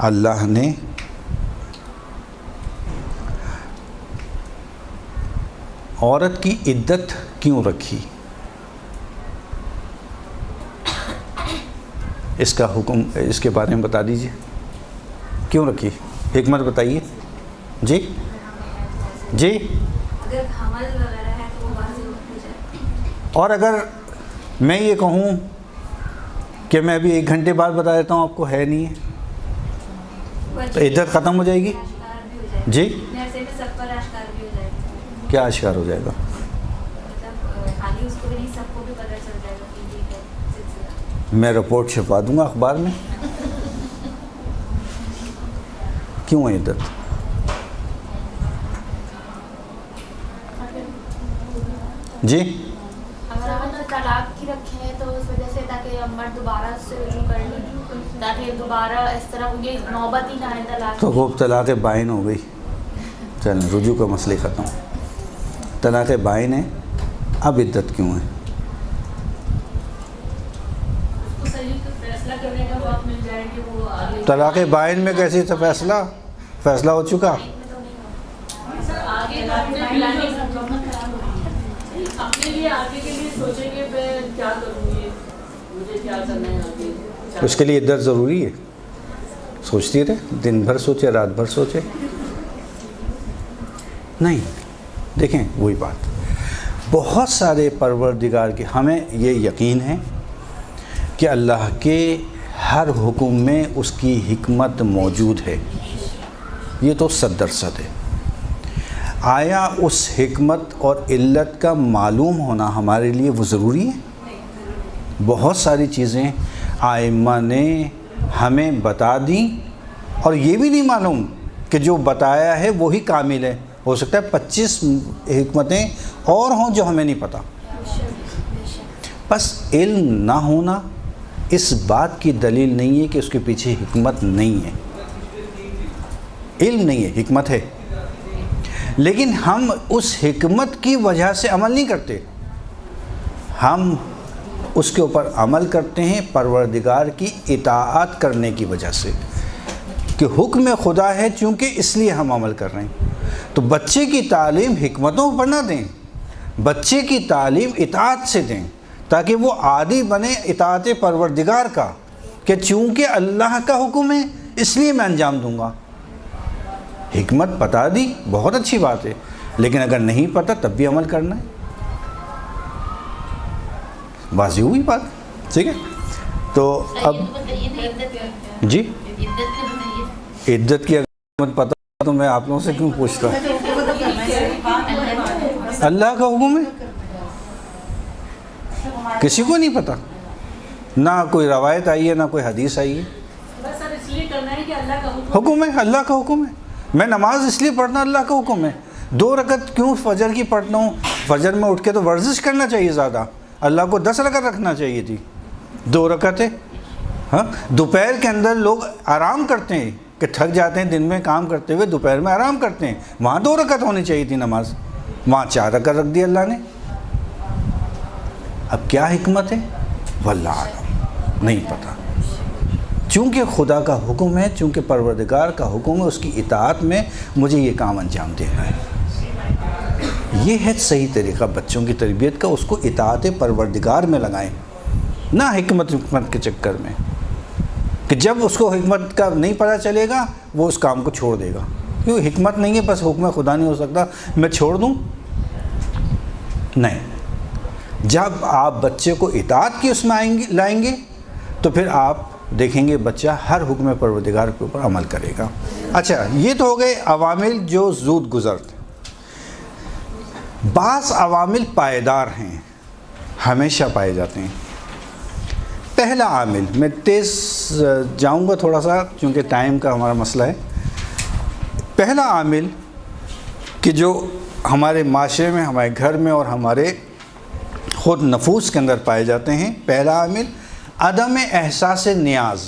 اللہ نے عورت کی عدت کیوں رکھی؟ اس کا حکم، اس کے بارے میں بتا دیجئے، کیوں رکھی؟ حکمت بتائیے. جی اگر حمل وغیرہ ہے تو وہ واضح ہو جائے. اور اگر میں یہ کہوں کہ میں ابھی 1 گھنٹے بعد بتا دیتا ہوں آپ کو ہے نہیں ہے، تو عدت ختم ہو جائے گی. جی کیا اشکار ہو جائے گا؟ میں رپورٹ چھپا دوں گا اخبار میں. کیوں ہے عدت؟ جی اگر ہم نے طلاق کی رکھے ہیں تو اس وجہ سے تاکہ مرد دوبارہ اس سے رجوع کر لیں، تاکہ دوبارہ اس طرح یہ نوبت ہی نہ آئے طلاق. تو وہ طلاق بائن ہو گئی. چلیں رجوع کا مسئلہ ختم. طلاق بائن ہے، اب عدت کیوں ہے؟ طلاق بائن میں کیسے تھا فیصلہ ہو چکا؟ اس کے لیے عدت ضروری ہے. سوچتی رہے، دن بھر سوچے، رات بھر سوچے، نہیں. دیکھیں وہی بات، بہت سارے پروردگار کے ہمیں یہ یقین ہے کہ اللہ کے ہر حکم میں اس کی حکمت موجود ہے، یہ تو 100% ہے. آیا اس حکمت اور علت کا معلوم ہونا ہمارے لیے وہ ضروری ہے؟ بہت ساری چیزیں ائمہ نے ہمیں بتا دیں اور یہ بھی نہیں معلوم کہ جو بتایا ہے وہی کامل ہے. ہو سکتا ہے 25 حکمتیں اور ہوں جو ہمیں نہیں پتہ. بس علم نہ ہونا اس بات کی دلیل نہیں ہے کہ اس کے پیچھے حکمت نہیں ہے. علم نہیں ہے، حکمت ہے، لیکن ہم اس حکمت کی وجہ سے عمل نہیں کرتے. ہم اس کے اوپر عمل کرتے ہیں پروردگار کی اطاعت کرنے کی وجہ سے، کہ حکم خدا ہے چونکہ اس لیے ہم عمل کر رہے ہیں. تو بچے کی تعلیم حکمتوں پر نہ دیں، بچے کی تعلیم اطاعت سے دیں تاکہ وہ عادی بنے اطاعت پروردگار کا، کہ چونکہ اللہ کا حکم ہے اس لیے میں انجام دوں گا۔ حکمت بتا دی، بہت اچھی بات ہے، لیکن اگر نہیں پتہ تب بھی عمل کرنا ہے۔ واضح ہوئی بات، ٹھیک ہے؟ تو اب جی عدت کی اگر پتہ تو میں آپ لوگوں سے کیوں پوچھتا ہوں؟ اللہ کا حکم ہے، کسی کو نہیں پتہ، نہ کوئی روایت آئی ہے نہ کوئی حدیث آئی ہے، حکم ہے، اللہ کا حکم ہے۔ میں نماز اس لیے پڑھنا، اللہ کا حکم ہے۔ 2 رکعت کیوں فجر کی پڑھتا ہوں؟ فجر میں اٹھ کے تو ورزش کرنا چاہیے زیادہ، اللہ کو 10 رکعت رکھنا چاہیے تھی، 2 رکعتیں۔ ہاں، دوپہر کے اندر لوگ آرام کرتے ہیں کہ تھک جاتے ہیں دن میں کام کرتے ہوئے، دوپہر میں آرام کرتے ہیں، وہاں 2 رکعت ہونی چاہیے تھی نماز، وہاں 4 رکعت رکھ دی اللہ نے۔ اب کیا حکمت ہے واللہ اعلم، نہیں پتہ۔ چونکہ خدا کا حکم ہے، چونکہ پروردگار کا حکم ہے، اس کی اطاعت میں مجھے یہ کام انجام دینا ہے۔ یہ ہے صحیح طریقہ بچوں کی تربیت کا، اس کو اطاعت پروردگار میں لگائیں، نہ حکمت کے چکر میں، کہ جب اس کو حکمت کا نہیں پتہ چلے گا وہ اس کام کو چھوڑ دے گا۔ کیوں؟ حکمت نہیں ہے، بس حکم خدا نہیں ہو سکتا میں چھوڑ دوں، نہیں۔ جب آپ بچے کو اطاعت کی اس میں لائیں گے تو پھر آپ دیکھیں گے بچہ ہر حکم پروردگار کے اوپر عمل کرے گا۔ اچھا، یہ تو ہو گئے عوامل جو زود گزر تھے۔ بعض عوامل پائیدار ہیں، ہمیشہ پائے جاتے ہیں۔ پہلا عامل، میں تیز جاؤں گا تھوڑا سا چونکہ ٹائم کا ہمارا مسئلہ ہے۔ پہلا عامل کہ جو ہمارے معاشرے میں، ہمارے گھر میں اور ہمارے خود نفوس کے اندر پائے جاتے ہیں، پہلا عامل عدم احساس نیاز،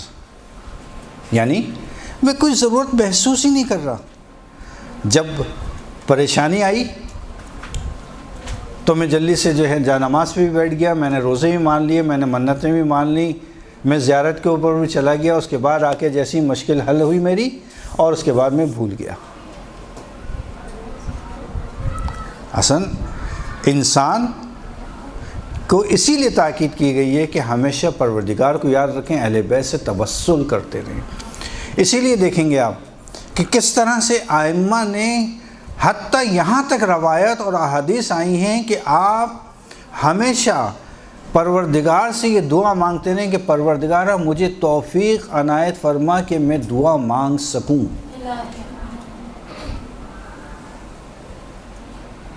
یعنی میں کوئی ضرورت محسوس ہی نہیں کر رہا۔ جب پریشانی آئی تو میں جلدی سے جو ہے جا نماز پہ بھی بیٹھ گیا، میں نے روزے بھی مان لیے، میں نے منتیں بھی مان لی، میں زیارت کے اوپر بھی چلا گیا، اس کے بعد آ کے جیسی مشکل حل ہوئی میری اور اس کے بعد میں بھول گیا۔ اصلاً انسان کو اسی لیے تاکید کی گئی ہے کہ ہمیشہ پروردگار کو یاد رکھیں، اہل بیت سے توسل کرتے رہیں۔ اسی لیے دیکھیں گے آپ کہ کس طرح سے ائمہ نے حتیٰ یہاں تک روایت اور احادیث آئی ہیں کہ آپ ہمیشہ پروردگار سے یہ دعا مانگتے رہیں کہ پروردگارہ مجھے توفیق عنایت فرما کہ میں دعا مانگ سکوں۔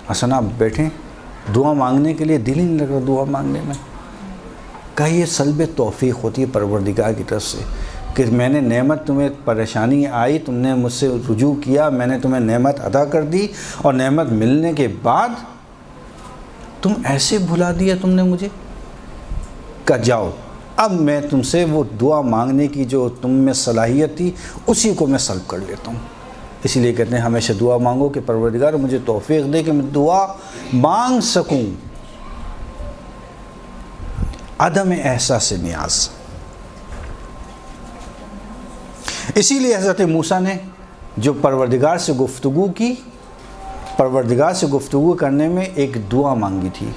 اصلا آپ بیٹھیں، دعا مانگنے کے لیے دل ہی نہیں لگ رہا دعا مانگنے میں، کہ یہ سلب توفیق ہوتی ہے پروردگار کی طرف سے، کہ میں نے نعمت، تمہیں پریشانی آئی، تم نے مجھ سے رجوع کیا، میں نے تمہیں نعمت عطا کر دی، اور نعمت ملنے کے بعد تم ایسے بھلا دیا تم نے مجھے، کہ جاؤ اب میں تم سے وہ دعا مانگنے کی جو تم میں صلاحیت تھی اسی کو میں سلب کر لیتا ہوں۔ اسی لیے کہتے ہیں ہمیشہ دعا مانگو کہ پروردگار مجھے توفیق دے کہ میں دعا مانگ سکوں۔ عدم احساس نیاز۔ اسی لیے حضرت موسیٰ نے جو پروردگار سے گفتگو کی، پروردگار سے گفتگو کرنے میں ایک دعا مانگی تھی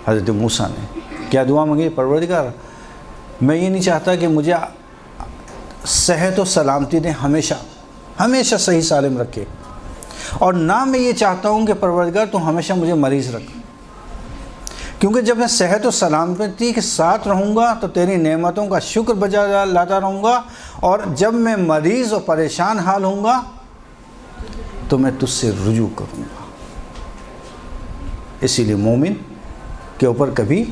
حضرت موسیٰ نے۔ کیا دعا مانگی؟ پروردگار میں یہ نہیں چاہتا کہ مجھے صحت و سلامتی دیں، ہمیشہ ہمیشہ صحیح سالم رکھے، اور نہ میں یہ چاہتا ہوں کہ پروردگار تو ہمیشہ مجھے مریض رکھ، کیونکہ جب میں صحت و سلامتی کے ساتھ رہوں گا تو تیری نعمتوں کا شکر بجا لاتا رہوں گا، اور جب میں مریض اور پریشان حال ہوں گا تو میں تجھ سے رجوع کروں گا۔ اسی لیے مومن کے اوپر کبھی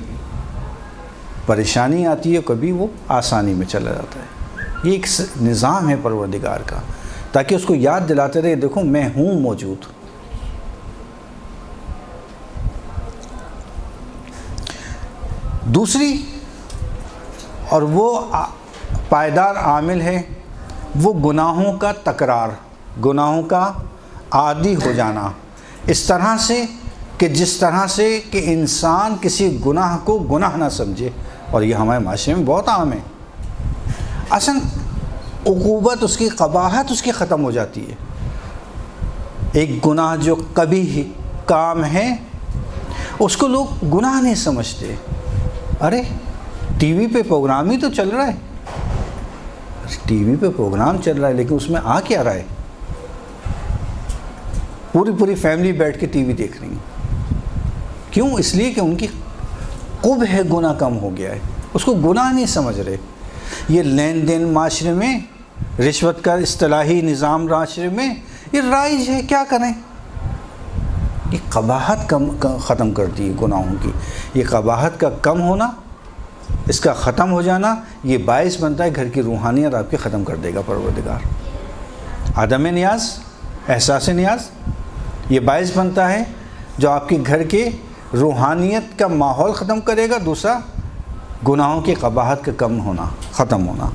پریشانی آتی ہے، کبھی وہ آسانی میں چلا جاتا ہے۔ یہ ایک نظام ہے پروردگار کا، تاکہ اس کو یاد دلاتے رہے دیکھو میں ہوں موجود۔ دوسری اور وہ پائیدار عامل ہے وہ گناہوں کا تکرار، گناہوں کا عادی ہو جانا، اس طرح سے کہ جس طرح سے کہ انسان کسی گناہ کو گناہ نہ سمجھے، اور یہ ہمارے معاشرے میں بہت عام ہے۔ اصلاً عقوبت اس کی، قباحت اس کی ختم ہو جاتی ہے۔ ایک گناہ جو قبیح کام ہے اس کو لوگ گناہ نہیں سمجھتے. ارے ٹی وی پہ پروگرام ہی تو چل رہا ہے, ٹی وی پہ پروگرام چل رہا ہے لیکن اس میں آ کیا رہا ہے؟ پوری فیملی بیٹھ کے ٹی وی دیکھ رہی ہیں. کیوں؟ اس لیے کہ ان کی قبح ہے, گناہ کم ہو گیا ہے, اس کو گناہ نہیں سمجھ رہے. یہ لین دین معاشرے میں, رشوت کا اصطلاحی نظام معاشرے میں یہ رائج ہے, کیا کریں؟ یہ قباحت ختم کر دی گناہوں کی. یہ قباحت کا کم ہونا, اس کا ختم ہو جانا, یہ باعث بنتا ہے گھر کی روحانیت آپ کے ختم کر دے گا پروردگار. عدم نیاز, احساس نیاز, یہ باعث بنتا ہے جو آپ کے گھر کے روحانیت کا ماحول ختم کرے گا. دوسرا, گناہوں کی قباحت کا کم ہونا, ختم ہونا.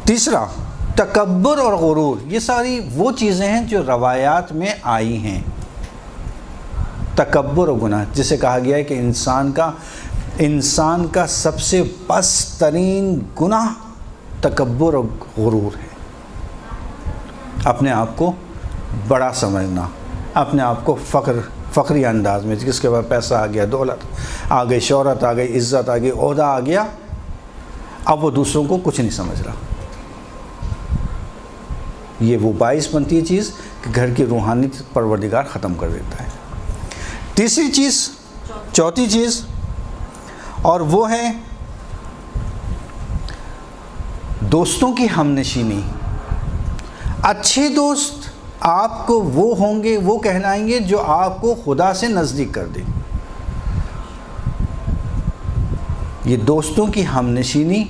تیسرا, تکبر اور غرور. یہ ساری وہ چیزیں ہیں جو روایات میں آئی ہیں. تکبر و گناہ, جسے کہا گیا ہے کہ انسان کا سب سے پست ترین گناہ تکبر و غرور ہے. اپنے آپ کو بڑا سمجھنا, اپنے آپ کو فخری انداز میں, جس کے بعد پیسہ آ گیا, دولت آ گئی, شہرت آ گئی, عزت آ گئی, عہدہ آ گیا, اب وہ دوسروں کو کچھ نہیں سمجھ رہا. یہ وہ باعث بنتی ہے چیز کہ گھر کی روحانیت پروردگار ختم کر دیتا ہے. تیسری چیز, چوتھی چیز, اور وہ ہے دوستوں کی ہمنشینی. اچھے دوست آپ کو وہ ہوں گے, وہ کہلائیں گے جو آپ کو خدا سے نزدیک کر دیں. یہ دوستوں کی ہمنشینی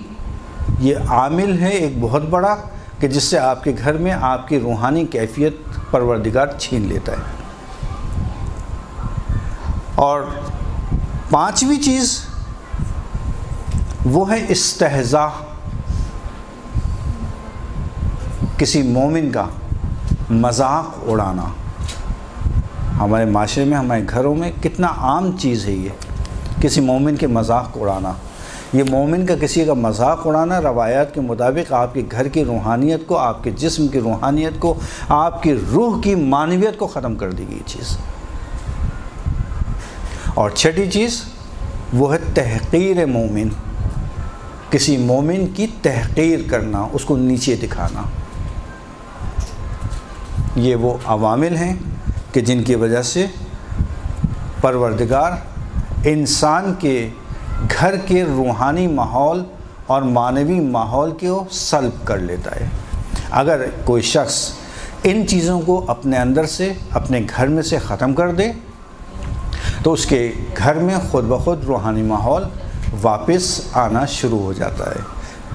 یہ عامل ہے ایک بہت بڑا, کہ جس سے آپ کے گھر میں آپ کی روحانی کیفیت پروردگار چھین لیتا ہے. اور پانچویں چیز وہ ہے استہزاء. کسی مومن کا مذاق اڑانا. ہمارے معاشرے میں, ہمارے گھروں میں کتنا عام چیز ہے یہ, کسی مومن کے مذاق اڑانا. یہ مومن کا کسی کا مذاق اڑانا روایات کے مطابق آپ کے گھر کی روحانیت کو, آپ کے جسم کی روحانیت کو, آپ کی روح کی معنویت کو ختم کر دی گئی چیز. اور چھٹی چیز وہ ہے تحقیر مومن. کسی مومن کی تحقیر کرنا, اس کو نیچے دکھانا. یہ وہ عوامل ہیں کہ جن کی وجہ سے پروردگار انسان کے گھر کے روحانی ماحول اور معنوی ماحول کو سلب کر لیتا ہے. اگر کوئی شخص ان چیزوں کو اپنے اندر سے, اپنے گھر میں سے ختم کر دے تو اس کے گھر میں خود بخود روحانی ماحول واپس آنا شروع ہو جاتا ہے.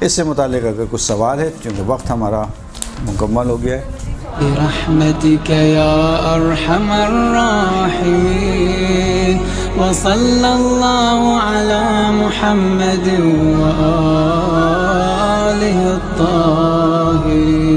اس سے متعلق اگر کچھ سوال ہے, چونکہ وقت ہمارا مکمل ہو گیا ہے. برحمتك يا أرحم الراحمين وصلى الله على محمد وآله الطاهرين.